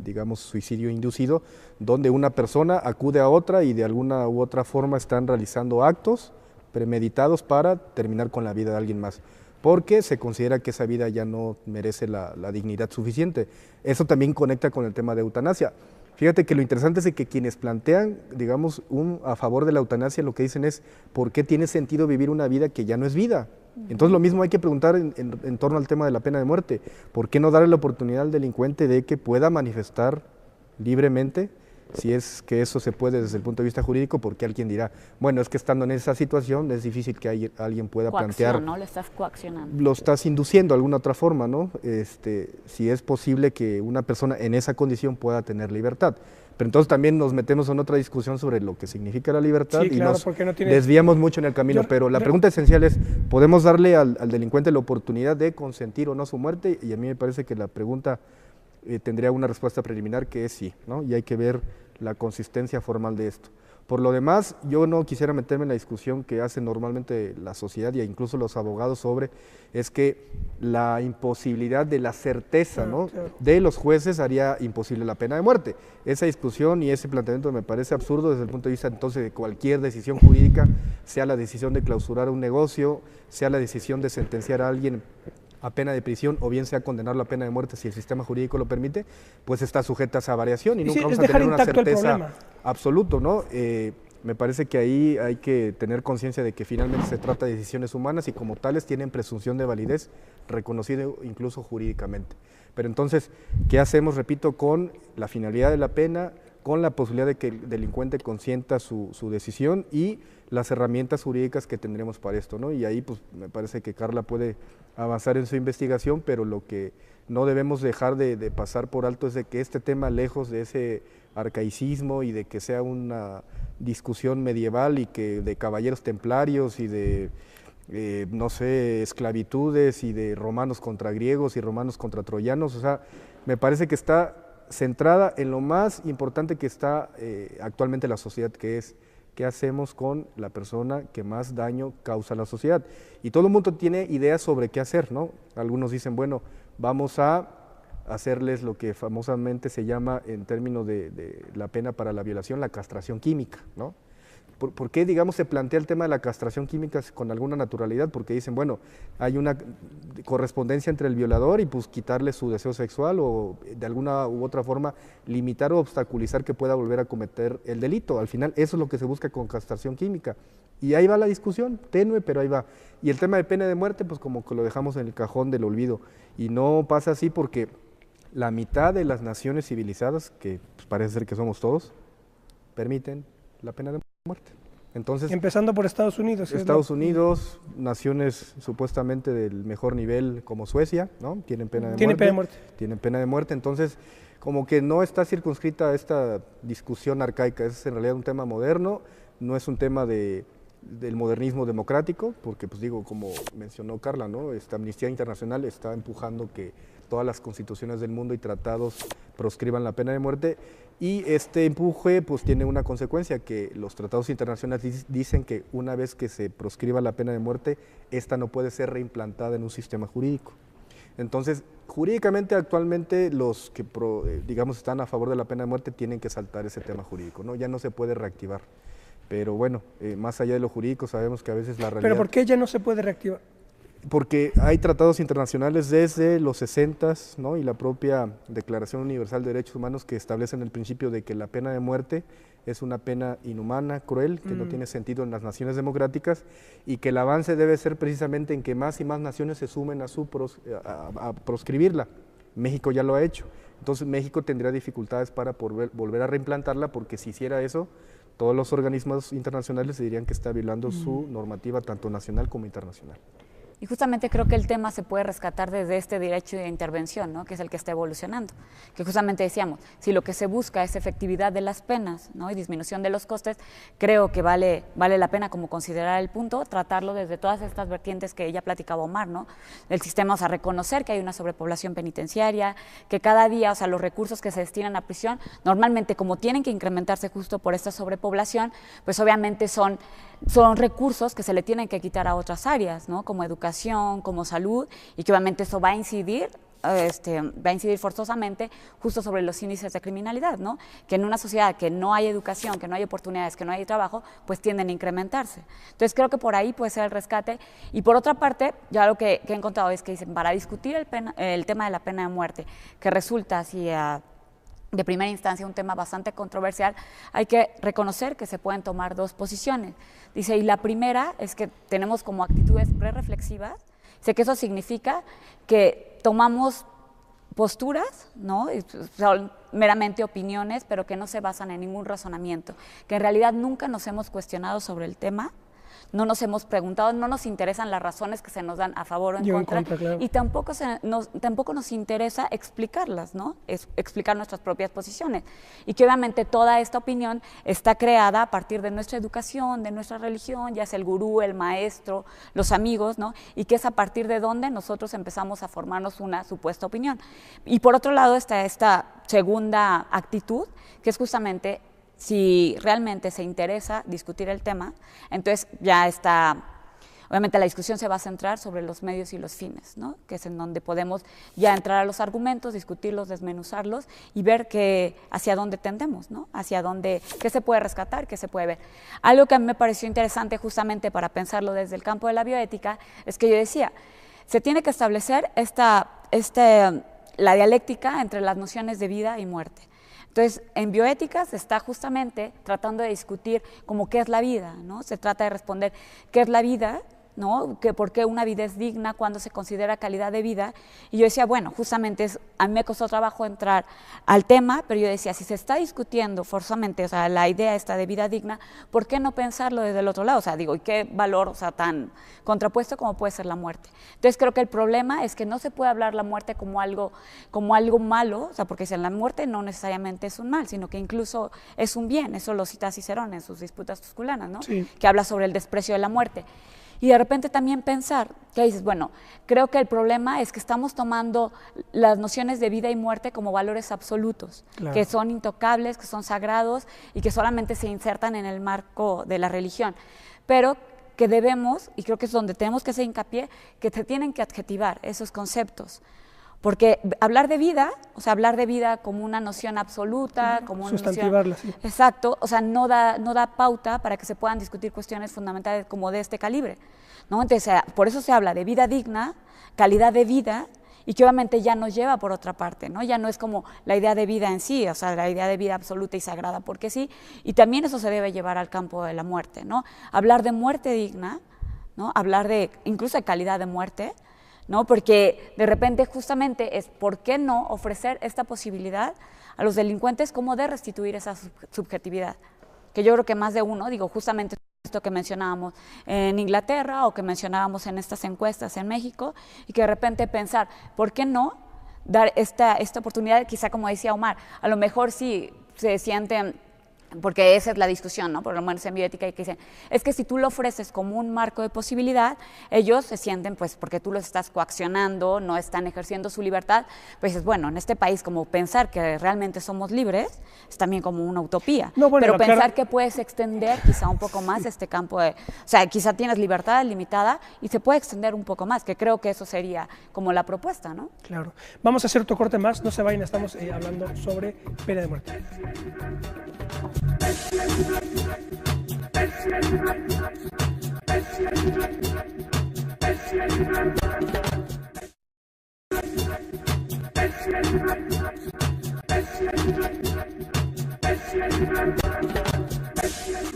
digamos, suicidio inducido, donde una persona acude a otra y de alguna u otra forma están realizando actos premeditados para terminar con la vida de alguien más, porque se considera que esa vida ya no merece la dignidad suficiente. Eso también conecta con el tema de eutanasia. Fíjate que lo interesante es que quienes plantean, digamos, a favor de la eutanasia, lo que dicen es, ¿por qué tiene sentido vivir una vida que ya no es vida? Entonces lo mismo hay que preguntar en torno al tema de la pena de muerte. ¿Por qué no darle la oportunidad al delincuente de que pueda manifestar libremente? Si es que eso se puede desde el punto de vista jurídico, porque alguien dirá, bueno, es que estando en esa situación es difícil que alguien pueda plantear. ¿No? Le estás coaccionando. Lo estás induciendo de alguna otra forma, ¿no? Si es posible que una persona en esa condición pueda tener libertad. Pero entonces también nos metemos en otra discusión sobre lo que significa la libertad, sí, claro, y nos desviamos mucho en el camino. Pero la pregunta esencial es, ¿podemos darle al delincuente la oportunidad de consentir o no su muerte? Y a mí me parece que la pregunta tendría una respuesta preliminar que es sí, ¿no? Y hay que ver la consistencia formal de esto. Por lo demás, yo no quisiera meterme en la discusión que hace normalmente la sociedad e incluso los abogados sobre, es que la imposibilidad de la certeza, ¿no? de los jueces haría imposible la pena de muerte. Esa discusión y ese planteamiento me parece absurdo desde el punto de vista entonces de cualquier decisión jurídica, sea la decisión de clausurar un negocio, sea la decisión de sentenciar a alguien a pena de prisión o bien sea condenar la pena de muerte si el sistema jurídico lo permite, pues está sujeta a esa variación y nunca vamos a tener una certeza absoluta, ¿no? Me parece que ahí hay que tener conciencia de que finalmente se trata de decisiones humanas y como tales tienen presunción de validez reconocida incluso jurídicamente. Pero entonces, ¿qué hacemos, repito, con la finalidad de la pena, con la posibilidad de que el delincuente consienta su decisión y las herramientas jurídicas que tendremos para esto, ¿no? Y ahí pues me parece que Carla puede avanzar en su investigación, pero lo que no debemos dejar de pasar por alto es de que este tema, lejos de ese arcaicismo y de que sea una discusión medieval y que de caballeros templarios y de no sé, esclavitudes y de romanos contra griegos y romanos contra troyanos, o sea, me parece que está centrada en lo más importante que está actualmente la sociedad, que es qué hacemos con la persona que más daño causa a la sociedad. Y todo el mundo tiene ideas sobre qué hacer, ¿no? Algunos dicen, bueno, vamos a hacerles lo que famosamente se llama, en términos de la pena para la violación, la castración química, ¿no? ¿Por qué, digamos, se plantea el tema de la castración química con alguna naturalidad? Porque dicen, bueno, hay una correspondencia entre el violador y pues quitarle su deseo sexual o de alguna u otra forma limitar o obstaculizar que pueda volver a cometer el delito. Al final eso es lo que se busca con castración química. Y ahí va la discusión, tenue, pero ahí va. Y el tema de pena de muerte, pues como que lo dejamos en el cajón del olvido. Y no pasa así porque la mitad de las naciones civilizadas, que pues, parece ser que somos todos, permiten la pena de muerte. muerte. Entonces, empezando por Estados Unidos. Estados Unidos, naciones supuestamente del mejor nivel como Suecia, ¿no? Tienen pena de muerte. Tienen pena de muerte. Entonces, como que no está circunscrita a esta discusión arcaica, es en realidad un tema moderno, no es un tema del modernismo democrático, porque pues digo, como mencionó Carla, ¿no? Esta Amnistía Internacional está empujando que todas las constituciones del mundo y tratados proscriban la pena de muerte, y este empuje pues tiene una consecuencia, que los tratados internacionales dicen que una vez que se proscriba la pena de muerte, esta no puede ser reimplantada en un sistema jurídico. Entonces, jurídicamente actualmente los que digamos están a favor de la pena de muerte tienen que saltar ese tema jurídico, ¿no? Ya no se puede reactivar. Pero bueno, más allá de lo jurídico sabemos que a veces la realidad... ¿Pero por qué ya no se puede reactivar? Porque hay tratados internacionales desde los 60s, ¿no? Y la propia Declaración Universal de Derechos Humanos que establecen el principio de que la pena de muerte es una pena inhumana, cruel, que no tiene sentido en las naciones democráticas, y que el avance debe ser precisamente en que más y más naciones se sumen a proscribirla. México ya lo ha hecho. Entonces México tendría dificultades para volver a reimplantarla, porque si hiciera eso, todos los organismos internacionales dirían que está violando su normativa tanto nacional como internacional. Y justamente creo que el tema se puede rescatar desde este derecho de intervención, ¿no? Que es el que está evolucionando. Que justamente decíamos, si lo que se busca es efectividad de las penas, ¿no? Y disminución de los costes, creo que vale la pena como considerar el punto, tratarlo desde todas estas vertientes que ya platicaba Omar, ¿no? El sistema, o sea, reconocer que hay una sobrepoblación penitenciaria, que cada día, o sea, los recursos que se destinan a prisión, normalmente como tienen que incrementarse justo por esta sobrepoblación, pues obviamente son recursos que se le tienen que quitar a otras áreas, ¿no? Como educación, como salud, y que obviamente eso va a incidir forzosamente justo sobre los índices de criminalidad, ¿no? Que en una sociedad que no hay educación, que no hay oportunidades, que no hay trabajo, pues tienden a incrementarse. Entonces creo que por ahí puede ser el rescate. Y por otra parte, ya lo que he encontrado es que dicen, para discutir el tema de la pena de muerte, que resulta así de primera instancia un tema bastante controversial, hay que reconocer que se pueden tomar dos posiciones. Dice, y la primera es que tenemos como actitudes prerreflexivas. Sé que eso significa que tomamos posturas, ¿no? Son meramente opiniones, pero que no se basan en ningún razonamiento, que en realidad nunca nos hemos cuestionado sobre el tema, no nos hemos preguntado, no nos interesan las razones que se nos dan a favor o en contra, claro. Y tampoco nos interesa explicarlas, ¿no? Explicar nuestras propias posiciones. Y que obviamente toda esta opinión está creada a partir de nuestra educación, de nuestra religión, ya sea el gurú, el maestro, los amigos, ¿no? Y que es a partir de donde nosotros empezamos a formarnos una supuesta opinión. Y por otro lado está esta segunda actitud, que es justamente si realmente se interesa discutir el tema, entonces ya está, obviamente la discusión se va a centrar sobre los medios y los fines, ¿no? Que es en donde podemos ya entrar a los argumentos, discutirlos, desmenuzarlos y ver hacia dónde tendemos, ¿no? Hacia dónde, qué se puede rescatar, qué se puede ver. Algo que a mí me pareció interesante justamente para pensarlo desde el campo de la bioética es que yo decía, se tiene que establecer la dialéctica entre las nociones de vida y muerte. Entonces, en bioética se está justamente tratando de discutir como qué es la vida, ¿no? Se trata de responder qué es la vida, ¿no? ¿Por qué una vida es digna cuando se considera calidad de vida? Y yo decía, bueno, justamente a mí me costó trabajo entrar al tema, pero yo decía, si se está discutiendo forzosamente, o sea, la idea esta de vida digna, ¿por qué no pensarlo desde el otro lado? O sea, digo, ¿y qué valor, o sea, tan contrapuesto como puede ser la muerte? Entonces creo que el problema es que no se puede hablar la muerte como algo malo, o sea, porque si la muerte no necesariamente es un mal, sino que incluso es un bien. Eso lo cita Cicerón en sus Disputas Tusculanas, ¿no? Sí. Que habla sobre el desprecio de la muerte. Y de repente también pensar, que dices, bueno, creo que el problema es que estamos tomando las nociones de vida y muerte como valores absolutos, claro, que son intocables, que son sagrados y que solamente se insertan en el marco de la religión, pero que debemos, y creo que es donde tenemos que hacer hincapié, que se tienen que adjetivar esos conceptos. Porque hablar de vida, o sea, hablar de vida como una noción absoluta, como una noción... Sí. Exacto, o sea, no da pauta para que se puedan discutir cuestiones fundamentales como de este calibre, ¿no? Entonces, por eso se habla de vida digna, calidad de vida, y que obviamente ya nos lleva por otra parte, ¿no? Ya no es como la idea de vida en sí, o sea, la idea de vida absoluta y sagrada, porque sí, y también eso se debe llevar al campo de la muerte, ¿no? Hablar de muerte digna, ¿no? Hablar de incluso de calidad de muerte, ¿no? Porque de repente justamente es ¿por qué no ofrecer esta posibilidad a los delincuentes como de restituir esa subjetividad? que yo creo que más de uno, digo, justamente esto que mencionábamos en Inglaterra o que mencionábamos en estas encuestas en México, y que de repente pensar, ¿por qué no dar esta oportunidad? Quizá como decía Omar, a lo mejor sí se sienten, porque esa es la discusión, ¿no? Por lo menos en bioética, y que dicen, es que si tú lo ofreces como un marco de posibilidad, ellos se sienten, pues, porque tú los estás coaccionando, no están ejerciendo su libertad, pues es bueno, en este país, como pensar que realmente somos libres, es también como una utopía. No, bueno, pero pensar claro, que puedes extender quizá un poco más este campo de, o sea, quizá tienes libertad limitada y se puede extender un poco más, que creo que eso sería como la propuesta, ¿no? Claro. Vamos a hacer otro corte más, no se vayan, estamos hablando sobre pena de muerte.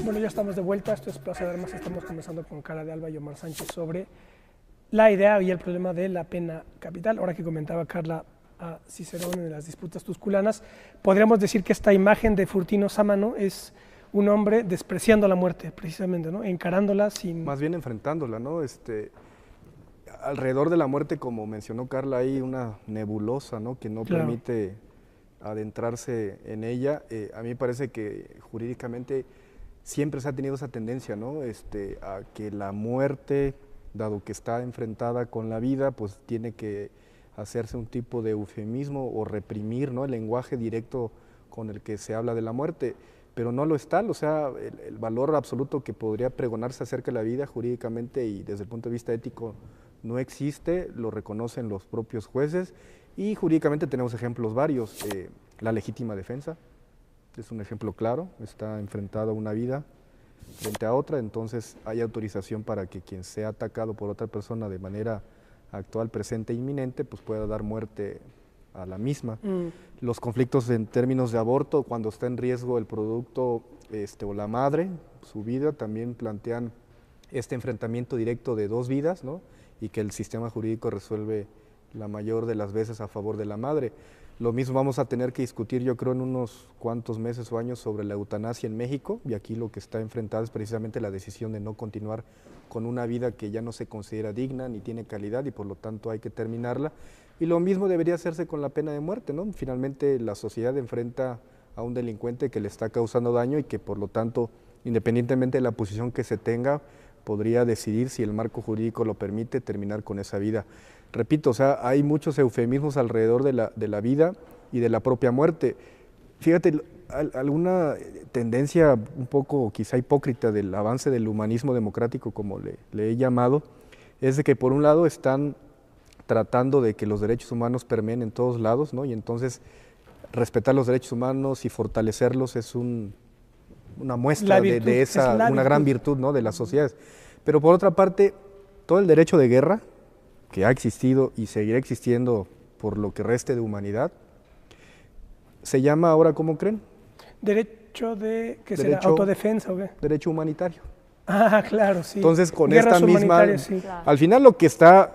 Bueno, ya estamos de vuelta, esto es Plaza de Armas, estamos conversando con Carla de Alba y Omar Sánchez sobre la idea y el problema de la pena capital. Ahora que comentaba Carla a Cicerón en las disputas tusculanas, podríamos decir que esta imagen de Furtino Sámano es un hombre despreciando la muerte, precisamente, ¿no? Encarándola sin... Más bien enfrentándola, ¿no? Alrededor de la muerte, como mencionó Carla, hay una nebulosa, ¿no? Que no permite adentrarse en ella. A mí me parece que jurídicamente siempre se ha tenido esa tendencia, ¿no? A que la muerte, dado que está enfrentada con la vida, pues tiene que hacerse un tipo de eufemismo o reprimir, ¿no? El lenguaje directo con el que se habla de la muerte, pero no lo es tal. O sea, el valor absoluto que podría pregonarse acerca de la vida jurídicamente y desde el punto de vista ético no existe, lo reconocen los propios jueces, y jurídicamente tenemos ejemplos varios. La legítima defensa es un ejemplo claro, está enfrentada una vida frente a otra, entonces hay autorización para que quien sea atacado por otra persona de manera actual, presente e inminente, pues pueda dar muerte a la misma. Los conflictos en términos de aborto, cuando está en riesgo el producto o la madre, su vida, también plantean este enfrentamiento directo de dos vidas, ¿no? Y que el sistema jurídico resuelve la mayor de las veces a favor de la madre. Lo mismo vamos a tener que discutir, yo creo, en unos cuantos meses o años sobre la eutanasia en México, y aquí lo que está enfrentado es precisamente la decisión de no continuar con una vida que ya no se considera digna ni tiene calidad y por lo tanto hay que terminarla. Y lo mismo debería hacerse con la pena de muerte, ¿no? Finalmente la sociedad enfrenta a un delincuente que le está causando daño y que por lo tanto, independientemente de la posición que se tenga, podría decidir, si el marco jurídico lo permite, terminar con esa vida. Repito, o sea, hay muchos eufemismos alrededor de la vida y de la propia muerte. Fíjate, alguna tendencia un poco quizá hipócrita del avance del humanismo democrático, como le he llamado, es de que por un lado están tratando de que los derechos humanos permeen en todos lados, ¿no? Y entonces respetar los derechos humanos y fortalecerlos es una muestra de esa, una gran virtud, ¿no? De las sociedades. Pero por otra parte, todo el derecho de guerra, que ha existido y seguirá existiendo por lo que reste de humanidad, se llama ahora, ¿cómo creen? ¿Derecho de qué será? ¿Autodefensa o qué? Derecho humanitario. Ah, claro, sí. Entonces, con Guerras esta misma... sí. Al final lo que está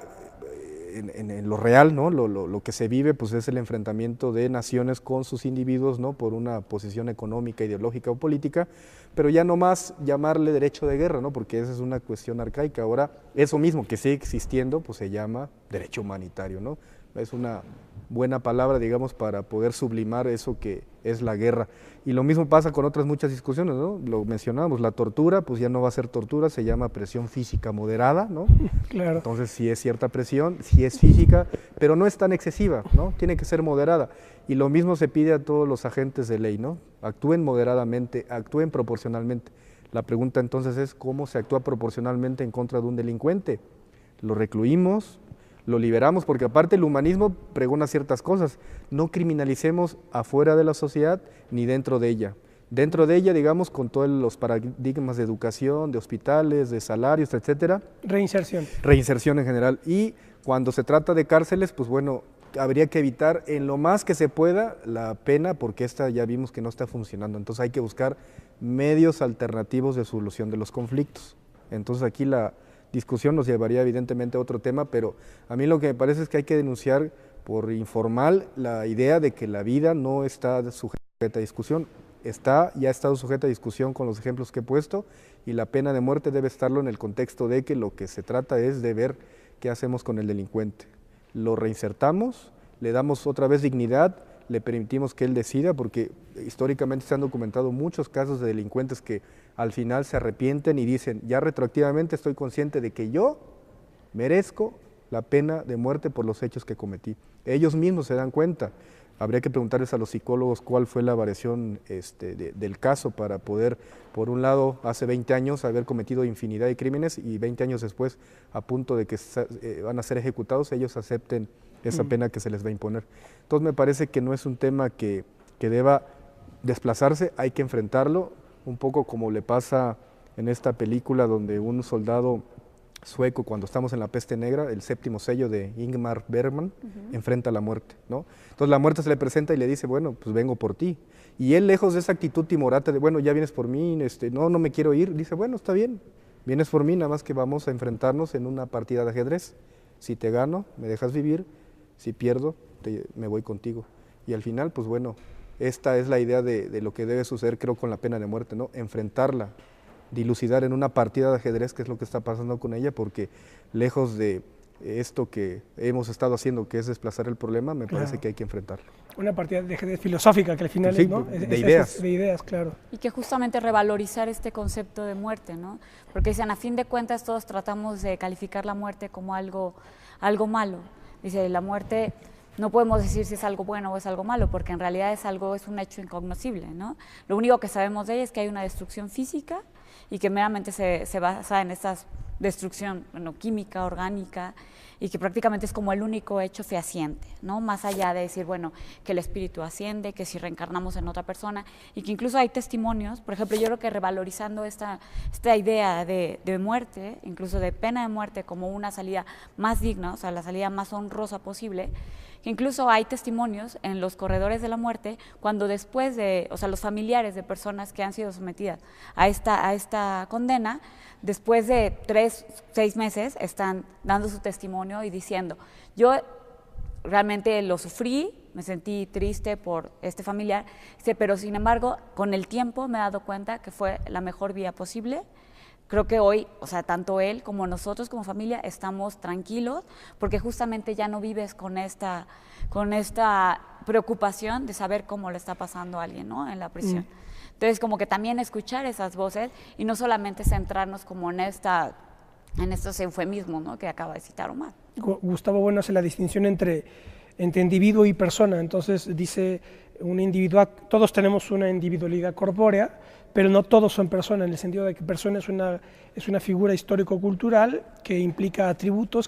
en lo real, ¿no? Lo que se vive, pues es el enfrentamiento de naciones con sus individuos, ¿no? Por una posición económica, ideológica o política, pero ya no más llamarle derecho de guerra, ¿no? Porque esa es una cuestión arcaica. Ahora, eso mismo que sigue existiendo, pues se llama derecho humanitario, ¿no? Es una buena palabra, digamos, para poder sublimar eso que es la guerra. Y lo mismo pasa con otras muchas discusiones, ¿no? Lo mencionamos, la tortura, pues ya no va a ser tortura, se llama presión física moderada, ¿no? Claro. Entonces sí es cierta presión, sí es física, pero no es tan excesiva, ¿no? Tiene que ser moderada. Y lo mismo se pide a todos los agentes de ley, ¿no? Actúen moderadamente, actúen proporcionalmente. La pregunta entonces es, ¿cómo se actúa proporcionalmente en contra de un delincuente? ¿Lo recluimos? ¿Lo liberamos? Porque aparte el humanismo pregona ciertas cosas. No criminalicemos afuera de la sociedad ni dentro de ella. Dentro de ella, digamos, con todos los paradigmas de educación, de hospitales, de salarios, etcétera. Reinserción. Reinserción en general. Y cuando se trata de cárceles, pues bueno, habría que evitar en lo más que se pueda la pena, porque esta ya vimos que no está funcionando. Entonces hay que buscar medios alternativos de solución de los conflictos. Entonces aquí la discusión nos llevaría evidentemente a otro tema, pero a mí lo que me parece es que hay que denunciar por informal la idea de que la vida no está sujeta a discusión. ya ha estado sujeta a discusión con los ejemplos que he puesto, y la pena de muerte debe estarlo en el contexto de que lo que se trata es de ver qué hacemos con el delincuente. Lo reinsertamos, le damos otra vez dignidad, le permitimos que él decida, porque históricamente se han documentado muchos casos de delincuentes que al final se arrepienten y dicen, ya retroactivamente estoy consciente de que yo merezco la pena de muerte por los hechos que cometí. Ellos mismos se dan cuenta. Habría que preguntarles a los psicólogos cuál fue la variación del caso para poder, por un lado, hace 20 años haber cometido infinidad de crímenes y 20 años después, a punto de que van a ser ejecutados, ellos acepten esa pena que se les va a imponer. Entonces me parece que no es un tema que deba desplazarse, hay que enfrentarlo, un poco como le pasa en esta película donde un soldado sueco, cuando estamos en la peste negra, el séptimo sello de Ingmar Bergman, enfrenta a la muerte, ¿no? Entonces la muerte se le presenta y le dice, bueno, pues vengo por ti. Y él, lejos de esa actitud timorata de, bueno, ya vienes por mí, no me quiero ir, dice, bueno, está bien, vienes por mí, nada más que vamos a enfrentarnos en una partida de ajedrez. Si te gano, me dejas vivir, si pierdo, me voy contigo. Y al final, pues bueno, esta es la idea de lo que debe suceder, creo, con la pena de muerte, ¿no? Enfrentarla, dilucidar en una partida de ajedrez qué es lo que está pasando con ella, porque lejos de esto que hemos estado haciendo, que es desplazar el problema, me parece que hay que enfrentarlo. Una partida de ajedrez filosófica, que al final sí, es, ¿no? De ideas. De ideas, claro. Y que justamente revalorizar este concepto de muerte, ¿no? Porque dicen, a fin de cuentas todos tratamos de calificar la muerte como algo malo. Dice, la muerte no podemos decir si es algo bueno o es algo malo, porque en realidad es un hecho incognoscible, ¿no? Lo único que sabemos de ella es que hay una destrucción física y que meramente se basa en esta destrucción química, orgánica, y que prácticamente es como el único hecho fehaciente, ¿no? Más allá de decir, bueno, que el espíritu asciende, que si reencarnamos en otra persona, y que incluso hay testimonios, por ejemplo, yo creo que revalorizando esta idea de muerte, incluso de pena de muerte como una salida más digna, o sea, la salida más honrosa posible, que incluso hay testimonios en los corredores de la muerte cuando después de, o sea, los familiares de personas que han sido sometidas a esta condena, después de 3, 6 meses están dando su testimonio y diciendo, yo realmente lo sufrí, me sentí triste por este familiar, pero sin embargo, con el tiempo me he dado cuenta que fue la mejor vía posible. Creo que hoy, o sea, tanto él como nosotros como familia estamos tranquilos porque justamente ya no vives con esta preocupación de saber cómo le está pasando a alguien, ¿no? En la prisión. Entonces, como que también escuchar esas voces y no solamente centrarnos como en estos eufemismos, ¿no? Que acaba de citar Omar. Gustavo Bueno hace la distinción entre individuo y persona. Entonces dice, todos tenemos una individualidad corpórea, pero no todos son personas, en el sentido de que persona es una figura histórico-cultural que implica atributos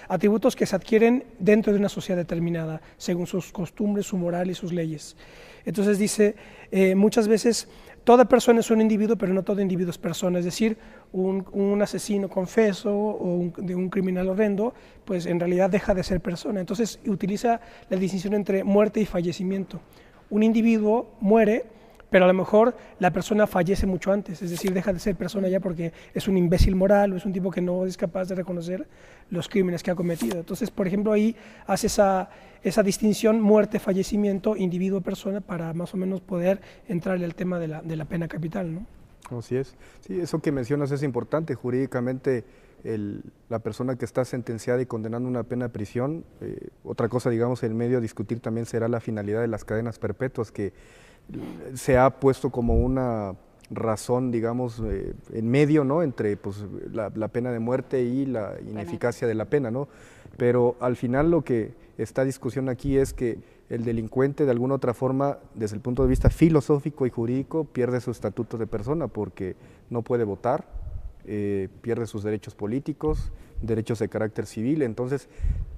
atributos que se adquieren dentro de una sociedad determinada, según sus costumbres, su moral y sus leyes. Entonces dice, muchas veces toda persona es un individuo, pero no todo individuo es persona, es decir, un asesino confeso o de un criminal horrendo, pues en realidad deja de ser persona. Entonces utiliza la distinción entre muerte y fallecimiento. Un individuo muere, pero a lo mejor la persona fallece mucho antes, es decir, deja de ser persona ya porque es un imbécil moral o es un tipo que no es capaz de reconocer los crímenes que ha cometido. Entonces, por ejemplo, ahí hace esa distinción muerte-fallecimiento, individuo-persona, para más o menos poder entrarle al tema de la pena capital, ¿no? Así es. Sí, eso que mencionas es importante. Jurídicamente, la persona que está sentenciada y condenando una pena de prisión, otra cosa, digamos, en medio a discutir también será la finalidad de las cadenas perpetuas, que se ha puesto como una razón, digamos, en medio, ¿no? Entre pues, la pena de muerte y la ineficacia de la pena, ¿no? Pero al final lo que está en discusión aquí es que el delincuente de alguna otra forma, desde el punto de vista filosófico y jurídico, pierde su estatuto de persona porque no puede votar, pierde sus derechos políticos, derechos de carácter civil. Entonces,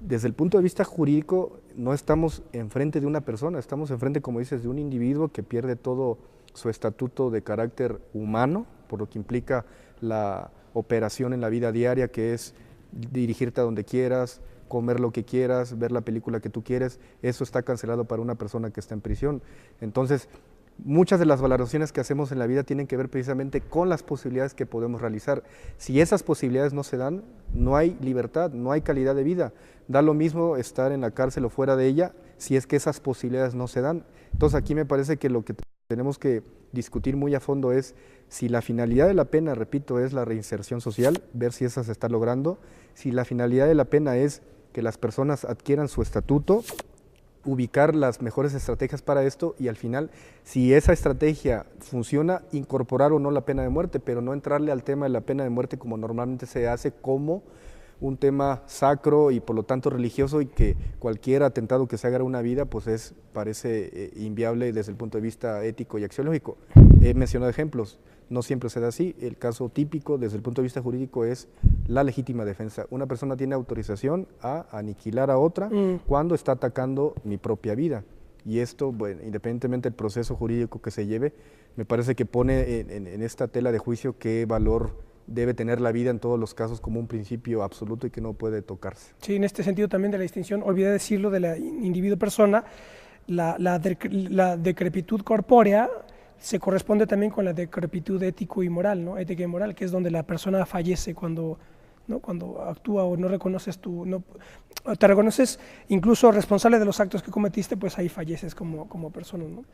desde el punto de vista jurídico, no estamos enfrente de una persona, estamos enfrente, como dices, de un individuo que pierde todo su estatuto de carácter humano, por lo que implica la operación en la vida diaria, que es dirigirte a donde quieras, comer lo que quieras, ver la película que tú quieres. Eso está cancelado para una persona que está en prisión. Entonces, muchas de las valoraciones que hacemos en la vida tienen que ver precisamente con las posibilidades que podemos realizar. Si esas posibilidades no se dan, no hay libertad, no hay calidad de vida. Da lo mismo estar en la cárcel o fuera de ella si es que esas posibilidades no se dan. Entonces aquí me parece que lo que tenemos que discutir muy a fondo es si la finalidad de la pena, repito, es la reinserción social, ver si esa se está logrando, si la finalidad de la pena es que las personas adquieran su estatuto, ubicar las mejores estrategias para esto y al final, si esa estrategia funciona, incorporar o no la pena de muerte, pero no entrarle al tema de la pena de muerte como normalmente se hace como un tema sacro y por lo tanto religioso, y que cualquier atentado que se haga a una vida pues parece inviable desde el punto de vista ético y axiológico. He mencionado ejemplos, no siempre se da así. El caso típico desde el punto de vista jurídico es la legítima defensa. Una persona tiene autorización a aniquilar a otra cuando está atacando mi propia vida. Y esto, bueno, independientemente del proceso jurídico que se lleve, me parece que pone en esta tela de juicio qué valor debe tener la vida en todos los casos como un principio absoluto y que no puede tocarse. Sí, en este sentido también de la distinción, olvidé decirlo, de la individuo-persona, la decrepitud corpórea se corresponde también con la decrepitud ético y moral, ¿no? Ética y moral, que es donde la persona fallece cuando, ¿no? Cuando actúa o no reconoces te reconoces incluso responsable de los actos que cometiste, pues ahí falleces como persona, ¿no?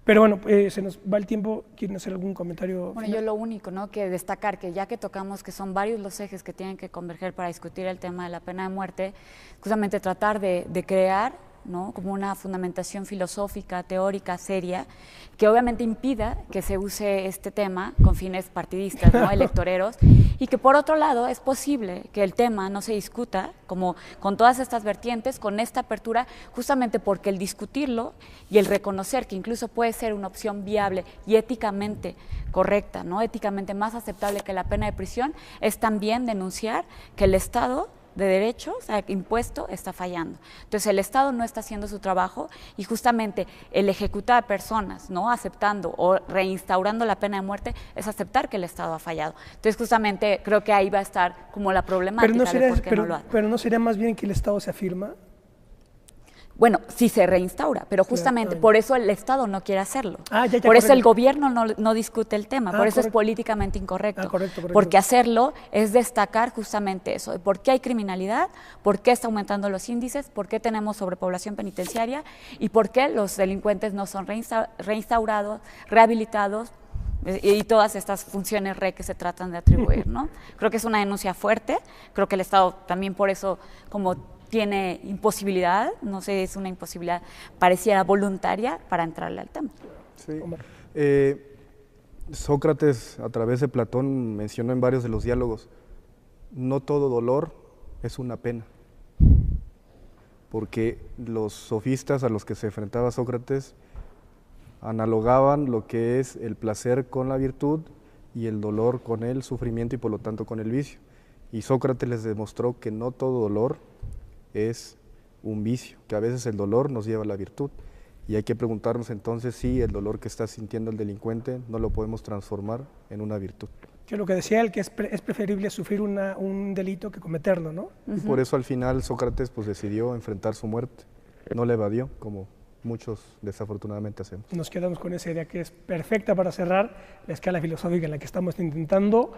Pero bueno, se nos va el tiempo. ¿Quieren hacer algún comentario? Bueno, yo lo único, ¿no?, que destacar, que ya que tocamos que son varios los ejes que tienen que converger para discutir el tema de la pena de muerte, justamente tratar de crear, ¿no?, como una fundamentación filosófica, teórica, seria, que obviamente impida que se use este tema con fines partidistas, ¿no?, electoreros, y que por otro lado es posible que el tema no se discuta como con todas estas vertientes, con esta apertura, justamente porque el discutirlo y el reconocer que incluso puede ser una opción viable y éticamente correcta, ¿no?, éticamente más aceptable que la pena de prisión, es también denunciar que el Estado de derecho, o sea, impuesto, está fallando. Entonces el Estado no está haciendo su trabajo y justamente el ejecutar personas, ¿no?, aceptando o reinstaurando la pena de muerte es aceptar que el Estado ha fallado. Entonces justamente creo que ahí va a estar como la problemática de por qué no lo hace. Pero ¿no sería más bien que el Estado se afirma? Bueno, sí se reinstaura, pero justamente por eso el Estado no quiere hacerlo. Por eso el gobierno no discute el tema, por eso es políticamente incorrecto. Correcto. Porque hacerlo es destacar justamente eso, de por qué hay criminalidad, por qué está aumentando los índices, por qué tenemos sobrepoblación penitenciaria y por qué los delincuentes no son reinstaurados, rehabilitados, y todas estas funciones que se tratan de atribuir, ¿no? Creo que es una denuncia fuerte, creo que el Estado también por eso como tiene imposibilidad, no sé, es una imposibilidad pareciera voluntaria para entrarle al tema. Sí. Sócrates, a través de Platón, mencionó en varios de los diálogos, no todo dolor es una pena, porque los sofistas a los que se enfrentaba Sócrates analogaban lo que es el placer con la virtud y el dolor con el sufrimiento y por lo tanto con el vicio. Y Sócrates les demostró que no todo dolor es un vicio, que a veces el dolor nos lleva a la virtud. Y hay que preguntarnos entonces si el dolor que está sintiendo el delincuente no lo podemos transformar en una virtud. Que lo que decía él, que es preferible sufrir un delito que cometerlo, ¿no? Y por eso al final Sócrates pues decidió enfrentar su muerte, no la evadió como muchos desafortunadamente hacemos. Nos quedamos con esa idea que es perfecta para cerrar la escala filosófica en la que estamos intentando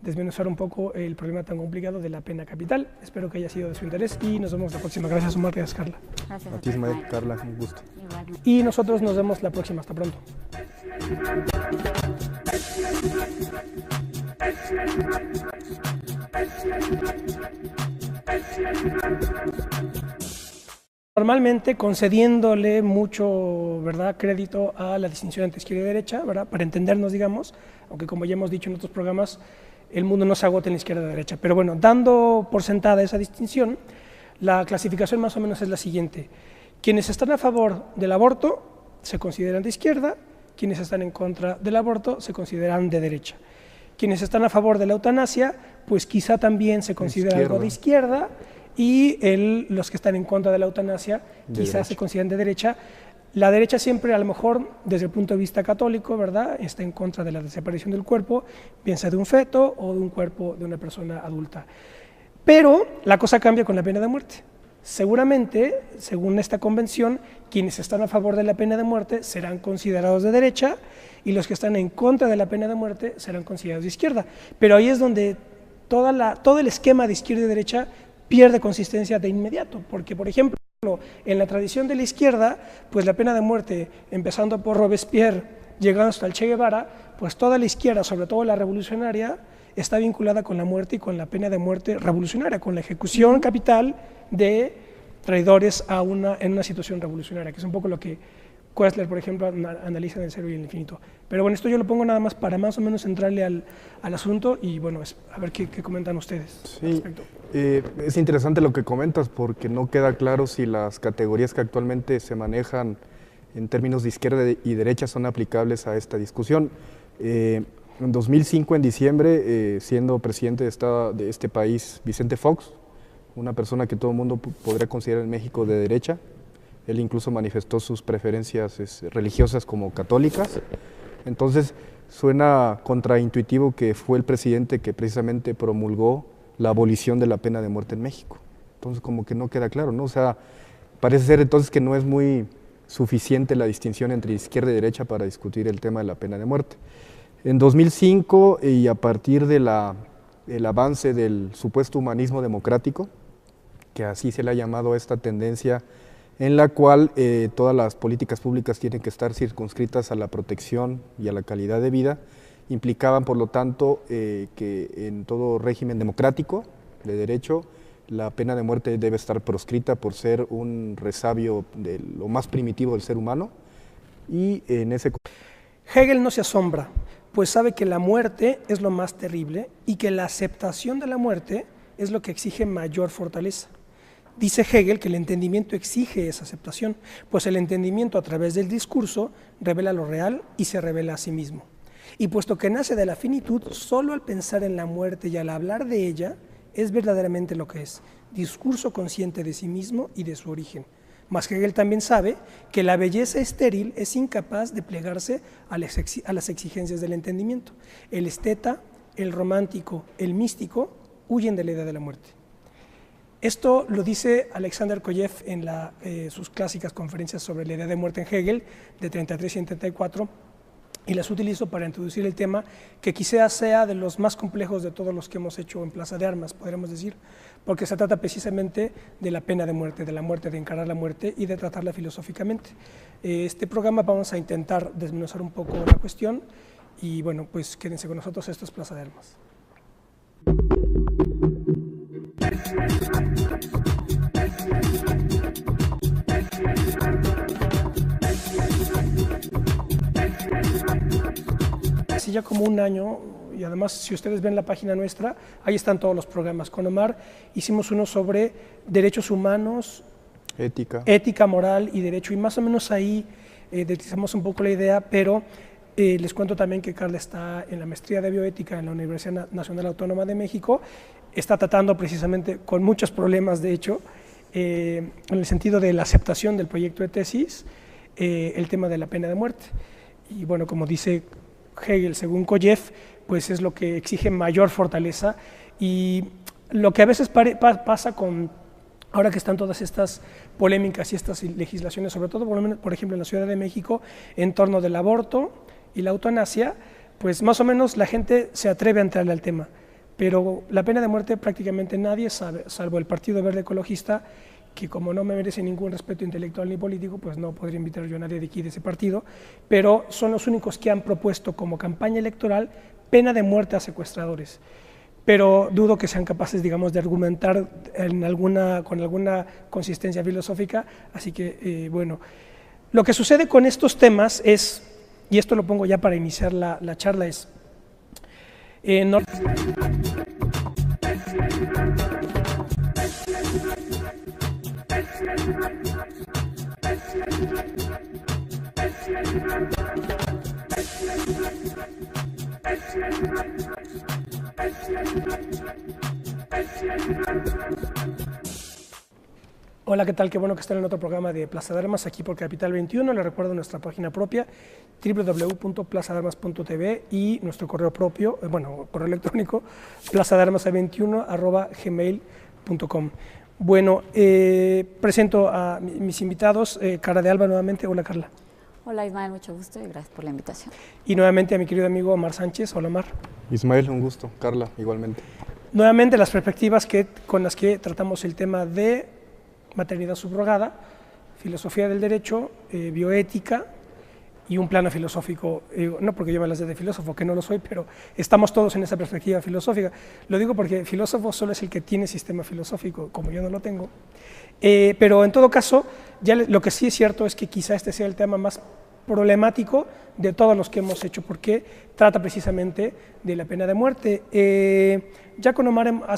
desmenuzar un poco el problema tan complicado de la pena capital. Espero que haya sido de su interés y nos vemos la próxima. Gracias, Omar. Gracias, Carla. Gracias a ti, Ismael. Carla, un gusto. Igualmente. Y nosotros nos vemos la próxima. Hasta pronto. Normalmente concediéndole mucho, ¿verdad?, crédito a la distinción entre izquierda y derecha, ¿verdad?, para entendernos, digamos, aunque como ya hemos dicho en otros programas, el mundo no se agota en la izquierda y la derecha. Pero bueno, dando por sentada esa distinción, la clasificación más o menos es la siguiente. Quienes están a favor del aborto se consideran de izquierda, quienes están en contra del aborto se consideran de derecha. Quienes están a favor de la eutanasia, pues quizá también se considera algo de izquierda, y los que están en contra de la eutanasia quizás se consideran de derecha. La derecha siempre, a lo mejor, desde el punto de vista católico, ¿verdad?, está en contra de la desaparición del cuerpo, bien sea de un feto o de un cuerpo de una persona adulta. Pero la cosa cambia con la pena de muerte. Seguramente, según esta convención, quienes están a favor de la pena de muerte serán considerados de derecha y los que están en contra de la pena de muerte serán considerados de izquierda. Pero ahí es donde todo el esquema de izquierda y derecha pierde consistencia de inmediato, porque, por ejemplo, en la tradición de la izquierda, pues la pena de muerte, empezando por Robespierre, llegando hasta el Che Guevara, pues toda la izquierda, sobre todo la revolucionaria, está vinculada con la muerte y con la pena de muerte revolucionaria, con la ejecución capital de traidores en una situación revolucionaria, que es un poco lo que Koestler, por ejemplo, analiza en El Cero y el Infinito. Pero bueno, esto yo lo pongo nada más para más o menos entrarle al asunto y bueno, a ver qué comentan ustedes al respecto. Es interesante lo que comentas porque no queda claro si las categorías que actualmente se manejan en términos de izquierda y derecha son aplicables a esta discusión. En 2005, en diciembre, siendo presidente de este país, Vicente Fox, una persona que todo el mundo podría considerar en México de derecha, él incluso manifestó sus preferencias religiosas como católicas, entonces suena contraintuitivo que fue el presidente que precisamente promulgó la abolición de la pena de muerte en México. Entonces como que no queda claro, ¿no? O sea, parece ser entonces que no es muy suficiente la distinción entre izquierda y derecha para discutir el tema de la pena de muerte. En 2005, y a partir del avance del supuesto humanismo democrático, que así se le ha llamado a esta tendencia en la cual todas las políticas públicas tienen que estar circunscritas a la protección y a la calidad de vida, implicaban por lo tanto que en todo régimen democrático de derecho la pena de muerte debe estar proscrita por ser un resabio de lo más primitivo del ser humano. Y en ese... Hegel no se asombra, pues sabe que la muerte es lo más terrible y que la aceptación de la muerte es lo que exige mayor fortaleza. Dice Hegel que el entendimiento exige esa aceptación, pues el entendimiento a través del discurso revela lo real y se revela a sí mismo. Y puesto que nace de la finitud, solo al pensar en la muerte y al hablar de ella, es verdaderamente lo que es, discurso consciente de sí mismo y de su origen. Mas Hegel también sabe que la belleza estéril es incapaz de plegarse a las exigencias del entendimiento. El esteta, el romántico, el místico huyen de la idea de la muerte. Esto lo dice Alexander Koyev en sus clásicas conferencias sobre la idea de muerte en Hegel, de 33 y 34, y las utilizo para introducir el tema que quizás sea de los más complejos de todos los que hemos hecho en Plaza de Armas, podríamos decir, porque se trata precisamente de la pena de muerte, de encarar la muerte y de tratarla filosóficamente. Este programa vamos a intentar desmenuzar un poco la cuestión y bueno, pues quédense con nosotros, esto es Plaza de Armas. Hace ya como un año, y además si ustedes ven la página nuestra, ahí están todos los programas. Con Omar hicimos uno sobre derechos humanos, ética, moral y derecho, y más o menos ahí deslizamos un poco la idea, pero les cuento también que Carla está en la maestría de bioética en la Universidad Nacional Autónoma de México, está tratando precisamente con muchos problemas, de hecho, en el sentido de la aceptación del proyecto de tesis, el tema de la pena de muerte. Y bueno, como dice Hegel, según Koyev, pues es lo que exige mayor fortaleza y lo que a veces pasa con, ahora que están todas estas polémicas y estas legislaciones, sobre todo, por ejemplo, en la Ciudad de México, en torno del aborto y la eutanasia, pues más o menos la gente se atreve a entrarle al tema, pero la pena de muerte prácticamente nadie sabe, salvo el Partido Verde Ecologista, que como no me merece ningún respeto intelectual ni político, pues no podría invitar yo a nadie de aquí de ese partido, pero son los únicos que han propuesto como campaña electoral pena de muerte a secuestradores. Pero dudo que sean capaces, digamos, de argumentar con alguna consistencia filosófica, así que, bueno, lo que sucede con estos temas es, y esto lo pongo ya para iniciar la charla, es... Hola, ¿qué tal? Qué bueno que están en otro programa de Plaza de Armas aquí por Capital 21. Les recuerdo nuestra página propia www.plazadearmas.tv y nuestro correo propio, correo electrónico plazadearmas21@gmail.com. Bueno, presento a mis invitados, Carla de Alba nuevamente. Hola, Carla. Hola, Ismael, mucho gusto y gracias por la invitación. Y nuevamente a mi querido amigo Omar Sánchez. Hola, Omar. Ismael, un gusto. Carla, igualmente. Nuevamente las perspectivas con las que tratamos el tema de maternidad subrogada, filosofía del derecho, bioética y un plano filosófico, no porque yo me las dé de filósofo, que no lo soy, pero estamos todos en esa perspectiva filosófica. Lo digo porque filósofo solo es el que tiene sistema filosófico, como yo no lo tengo. Pero en todo caso, ya lo que sí es cierto es que quizá este sea el tema más problemático de todos los que hemos hecho, porque trata precisamente de la pena de muerte. Ya con Omar